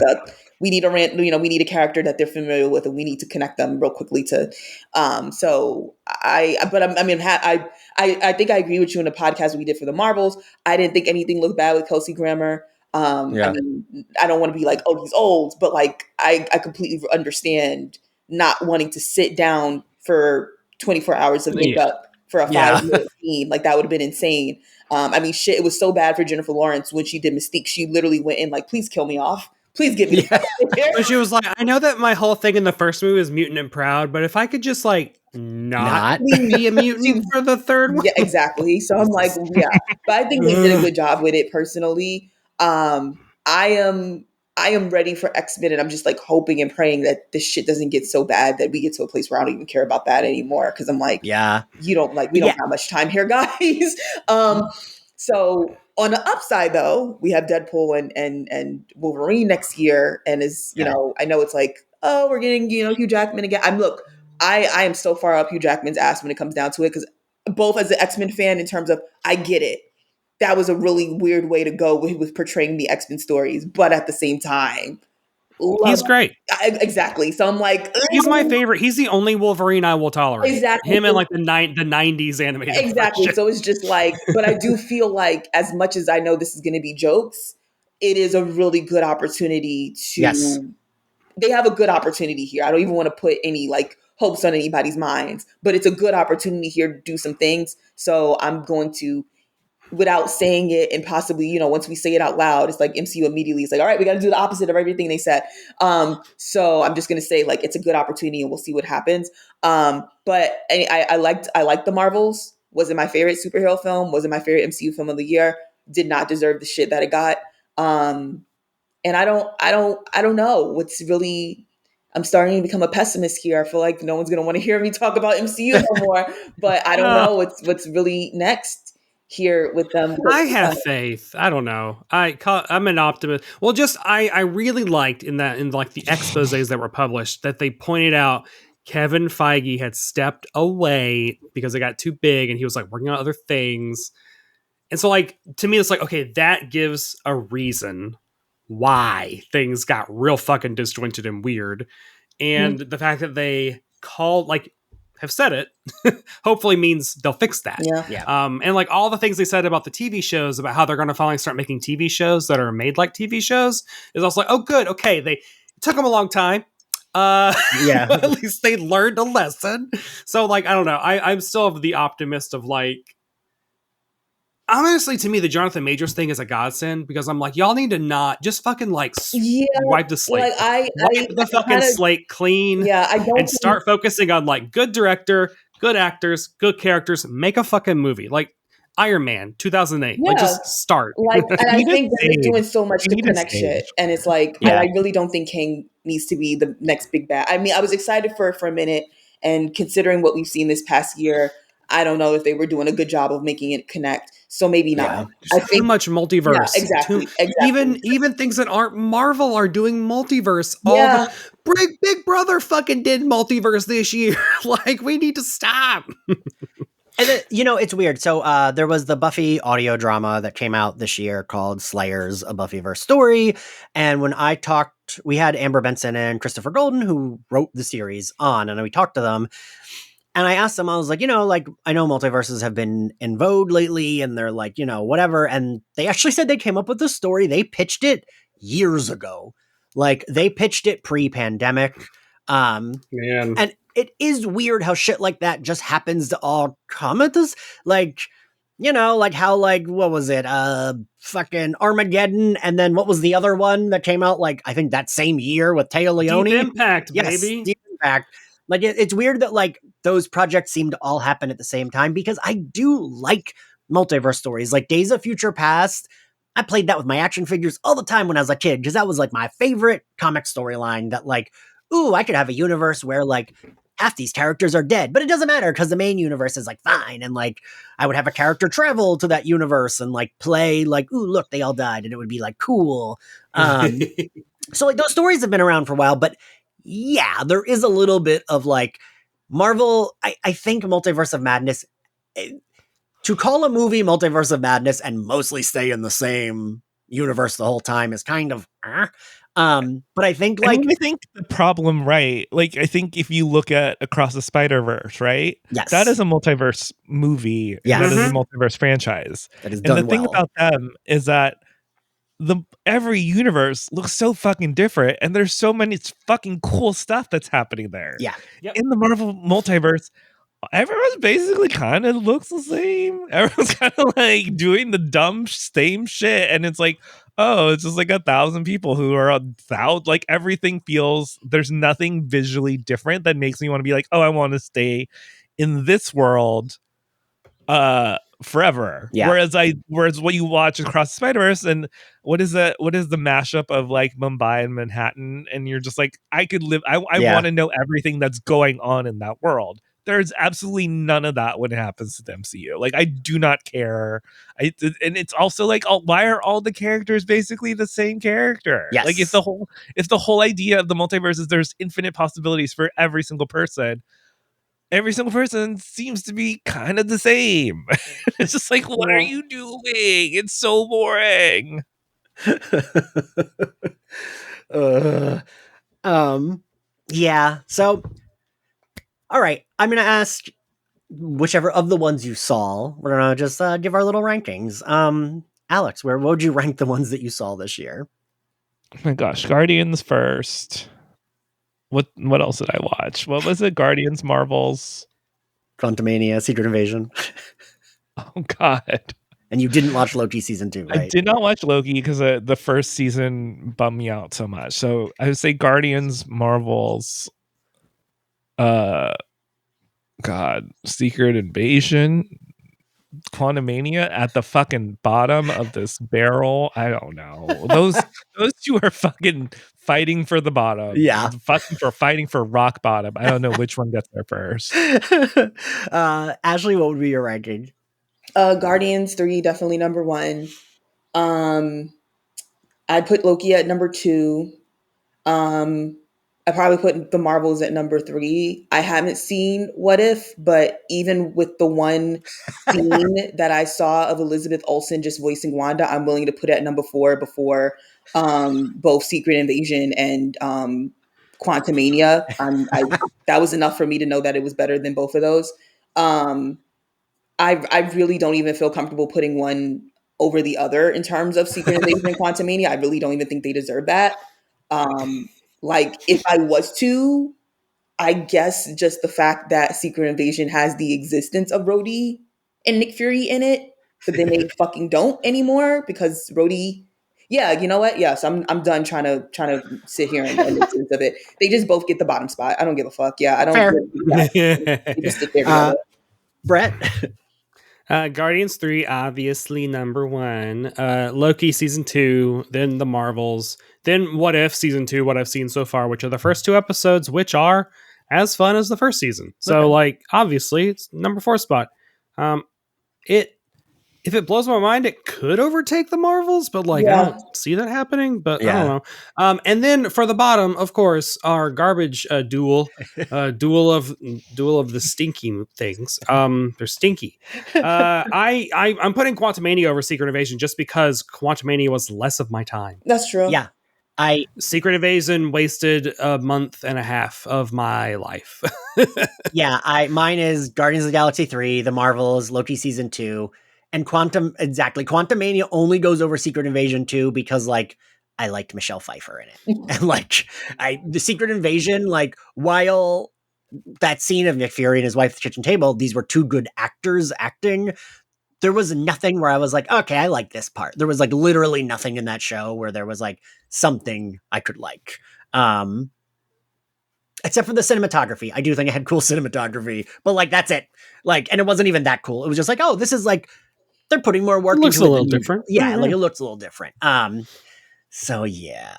we need we need a character that they're familiar with, and we need to connect them real quickly to. I think I agree with you in the podcast we did for the Marvels. I didn't think anything looked bad with Kelsey Grammer. I mean, I don't want to be like, oh, he's old, but like I completely understand not wanting to sit down for 24 hours of makeup for a 5-minute scene. Like that would have been insane. I mean, shit, it was so bad for Jennifer Lawrence when she did Mystique. She literally went in like, please kill me off. Please get me out of here. But she was like, I know that my whole thing in the first movie was mutant and proud, but if I could just like not be a mutant for the third one. Yeah, exactly. So I'm like, yeah. But I think they did a good job with it personally. I am ready for X-Men, and I'm just like hoping and praying that this shit doesn't get so bad that we get to a place where I don't even care about that anymore. Cause I'm like, we don't have much time here, guys. So on the upside though, we have Deadpool and Wolverine next year. And I know it's like, oh, we're getting, Hugh Jackman again. I am so far up Hugh Jackman's ass when it comes down to it. Cause both as an X-Men fan in terms of, I get it. That was a really weird way to go with portraying the X-Men stories. But at the same time, he's great. Exactly. So I'm like, he's my favorite. He's the only Wolverine I will tolerate. Exactly. Him and like the 90s animated Exactly. version. So it's just like, but I do feel like as much as I know this is going to be jokes, it is a really good opportunity to, they have a good opportunity here. I don't even want to put any like hopes on anybody's minds, but it's a good opportunity here to do some things. So I'm going to, without saying it and possibly, once we say it out loud, it's like MCU immediately is like, all right, we got to do the opposite of everything they said. So I'm just going to say like, it's a good opportunity and we'll see what happens. But I liked the Marvels. Was it my favorite superhero film? Was it my favorite MCU film of the year? Did not deserve the shit that it got. And I don't know what's really, I'm starting to become a pessimist here. I feel like no one's going to want to hear me talk about MCU no more, but I don't know what's really next here with them. I have faith. I don't know. I'm an optimist. Well, I really liked in like the exposés that were published that they pointed out Kevin Feige had stepped away because it got too big and he was like working on other things. And so like to me it's like, okay, that gives a reason why things got real fucking disjointed and weird. And the fact that they have said it, hopefully means they'll fix that. Yeah. And like all the things they said about the TV shows, about how they're going to finally start making TV shows that are made like TV shows, is also like, oh, good. Okay. It took them a long time. At least they learned a lesson. So like, I don't know. I'm still the optimist of like, honestly, to me, the Jonathan Majors thing is a godsend because I'm like, y'all need to not just fucking like wipe the slate, wipe the fucking slate clean, and start focusing on like good director, good actors, good characters. Make a fucking movie like Iron Man 2008. Like just start. Like, and I think that they're doing so much to connect shit, and it's like I really don't think Kang needs to be the next big bad. I mean, I was excited for a minute. And considering what we've seen this past year, I don't know if they were doing a good job of making it connect. So maybe not. I think too much multiverse. Yeah, exactly. Even things that aren't Marvel are doing multiverse. Yeah. Big Brother fucking did multiverse this year. Like, we need to stop. And then, it's weird. So there was the Buffy audio drama that came out this year called Slayers, a Buffyverse story. And when I talked, we had Amber Benson and Christopher Golden, who wrote the series, on, and we talked to them. And I asked them, I was like, I know multiverses have been in vogue lately, and they're like, whatever. And they actually said they came up with the story. They pitched it years ago. Like, they pitched it pre-pandemic. Man. And it is weird how shit like that just happens to all come at this. Like, like how, what was it? Fucking Armageddon. And then what was the other one that came out, I think that same year with Taya Leone? Deep Impact, yes, baby. Deep Impact. It's weird that, those projects seem to all happen at the same time, because I do like multiverse stories. Like Days of Future Past, I played that with my action figures all the time when I was a kid, because that was, my favorite comic storyline that, ooh, I could have a universe where, half these characters are dead, but it doesn't matter because the main universe is fine. And I would have a character travel to that universe and play ooh, look, they all died. And it would be cool. So those stories have been around for a while, but yeah, there is a little bit of Marvel. I think Multiverse of Madness, to call a movie Multiverse of Madness and mostly stay in the same universe the whole time is kind of, but I think I think the problem, right? I think if you look at Across the Spider-Verse, right? Yes. That is a multiverse movie. Yes. That is a multiverse franchise. That is done and the thing about them is that every universe looks so fucking different, and there's so many fucking cool stuff that's happening there. Yeah. Yep. In the Marvel multiverse, everyone's basically kind of looks the same. Everyone's kind of doing the dumb same shit, and it's oh, it's just 1,000 people who are everything feels, there's nothing visually different that makes me want to be oh, I want to stay in this world forever. Yeah. Whereas what you watch Across the Spider-Verse, and what is the mashup of Mumbai and Manhattan, and you're just I could live, I want to know everything that's going on in that world. There's absolutely none of that when it happens to the MCU. I do not care. And it's also why are all the characters basically the same character? Yes. If the whole idea of the multiverse is there's infinite possibilities for every single person seems to be kind of the same. It's just what are you doing? It's so boring. Yeah. So, all right, I'm going to ask whichever of the ones you saw. We're going to just give our little rankings. Alex, what would you rank the ones that you saw this year? Oh my gosh, Guardians first. What else did I watch? What was it? Guardians, Marvels, Quantumania, Secret Invasion. Oh God. And you didn't watch Loki season 2, right? I did not watch Loki because the first season bummed me out so much. So I would say Guardians, Marvels, Secret Invasion, Quantumania at the fucking bottom of this barrel. I don't know. Those two are fucking fighting for the bottom. Yeah. Fighting for rock bottom. I don't know which one gets there first. Ashley, what would be your ranking? Guardians 3, definitely number 1. I'd put Loki at number 2. I probably put the Marvels at number 3. I haven't seen What If, but even with the one scene that I saw of Elizabeth Olsen just voicing Wanda, I'm willing to put it at number 4 before both Secret Invasion and Quantumania. That was enough for me to know that it was better than both of those. I really don't even feel comfortable putting one over the other in terms of Secret Invasion and Quantumania. I really don't even think they deserve that. If I was to, I guess just the fact that Secret Invasion has the existence of Rhodey and Nick Fury in it, but then they fucking don't anymore because Rhodey. Yeah, you know what? Yes, I'm done trying to sit here and make sense of it. They just both get the bottom spot. I don't give a fuck. Yeah, I don't. They just sit there together. Brett. Guardians 3, obviously number 1. Loki season 2, then the Marvels, then What If season 2, what I've seen so far, which are the first 2 episodes, which are as fun as the first season. So like obviously it's number 4 spot. If it blows my mind, it could overtake the Marvels, but like I don't see that happening. But I don't know. And then for the bottom, of course, our garbage duel of the stinky things. They're stinky. I'm putting Quantumania over Secret Invasion just because Quantumania was less of my time. That's true. Yeah. Secret Invasion wasted a month and a half of my life. Mine is Guardians of the Galaxy 3, The Marvels, Loki Season 2, and Quantumania only goes over Secret Invasion 2 because like I liked Michelle Pfeiffer in it. And like the Secret Invasion, like while that scene of Nick Fury and his wife at the kitchen table, these were two good actors acting. There was nothing where I was like, okay, I like this part. There was like literally nothing in that show where there was like something I could like. Except for the cinematography. I do think it had cool cinematography, but like, that's it. Like, and it wasn't even that cool. It was just like, oh, this is like, they're putting more work into it. Looks a little different. Yeah, like it looks a little different. So yeah.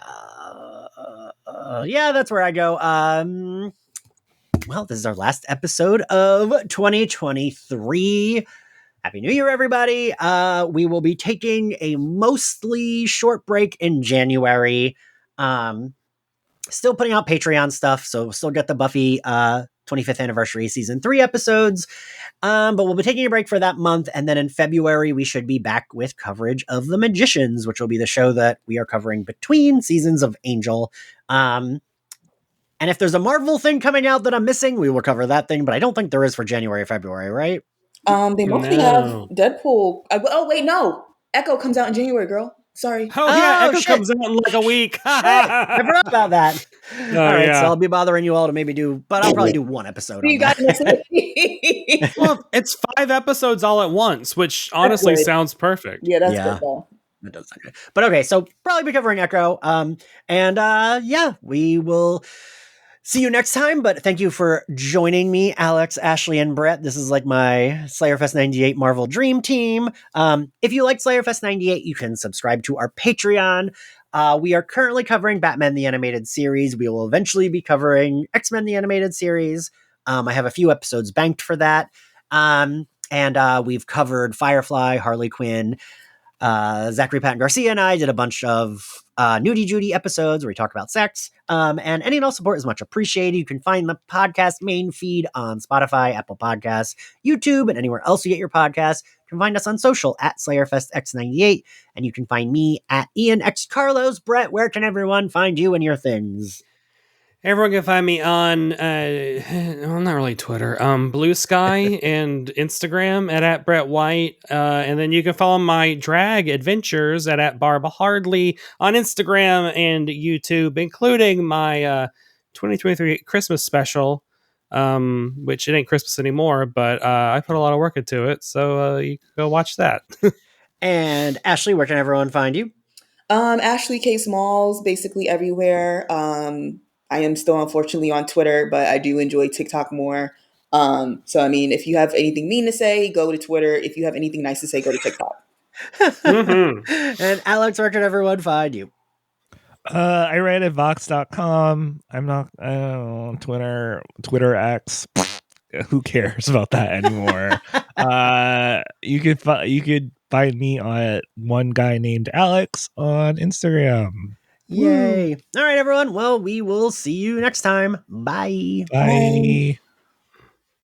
That's where I go. Well, this is our last episode of 2023. Happy New Year, everybody. We will be taking a mostly short break in January. Still putting out Patreon stuff, so we'll still get the Buffy 25th anniversary season 3 episodes. But we'll be taking a break for that month, and then in February, we should be back with coverage of The Magicians, which will be the show that we are covering between seasons of Angel. And if there's a Marvel thing coming out that I'm missing, we will cover that thing, but I don't think there is for January or February, right? They mostly have Deadpool. Oh wait, no. Echo comes out in January, girl. Sorry. Oh yeah, Echo comes out in like a week. I forgot about that. All right, so I'll be bothering you all to maybe but I'll probably do one episode. You got next week. Well, it's 5 episodes all at once, which honestly sounds perfect. Yeah, that's good though. That does sound good. But okay, so probably be covering Echo. We will see you next time, but thank you for joining me, Alex, Ashley, and Brett. This is like my Slayerfest 98 Marvel Dream Team. If you like Slayerfest 98, you can subscribe to our Patreon. We are currently covering Batman the Animated Series. We will eventually be covering X-Men the Animated Series. I have a few episodes banked for that. And we've covered Firefly, Harley Quinn. Zachary Patton Garcia and I did a bunch of Nudie Judy episodes where we talk about sex. And any and all support is much appreciated. You can find the podcast main feed on Spotify, Apple Podcasts, YouTube, and anywhere else you get your podcasts. You can find us on social at SlayerFestX98, and you can find me at Ian X Carlos. Brett, where can everyone find you and your things? Everyone can find me on, well, not really Twitter, Blue Sky and Instagram at Brett White. And then you can follow my drag adventures at Barba Hardley on Instagram and YouTube, including my 2023 Christmas special, which it ain't Christmas anymore, but I put a lot of work into it. So you can go watch that. And Ashley, where can everyone find you? Ashley K. Smalls, basically everywhere. I am still unfortunately on Twitter, but I do enjoy TikTok more. So, I mean, if you have anything mean to say, go to Twitter. If you have anything nice to say, go to TikTok. And Alex, where can everyone find you? I write at Vox.com. I'm not on Twitter X. Who cares about that anymore? You could find me at one guy named Alex on Instagram. Yay. All right, everyone. Well, we will see you next time. Bye. Bye.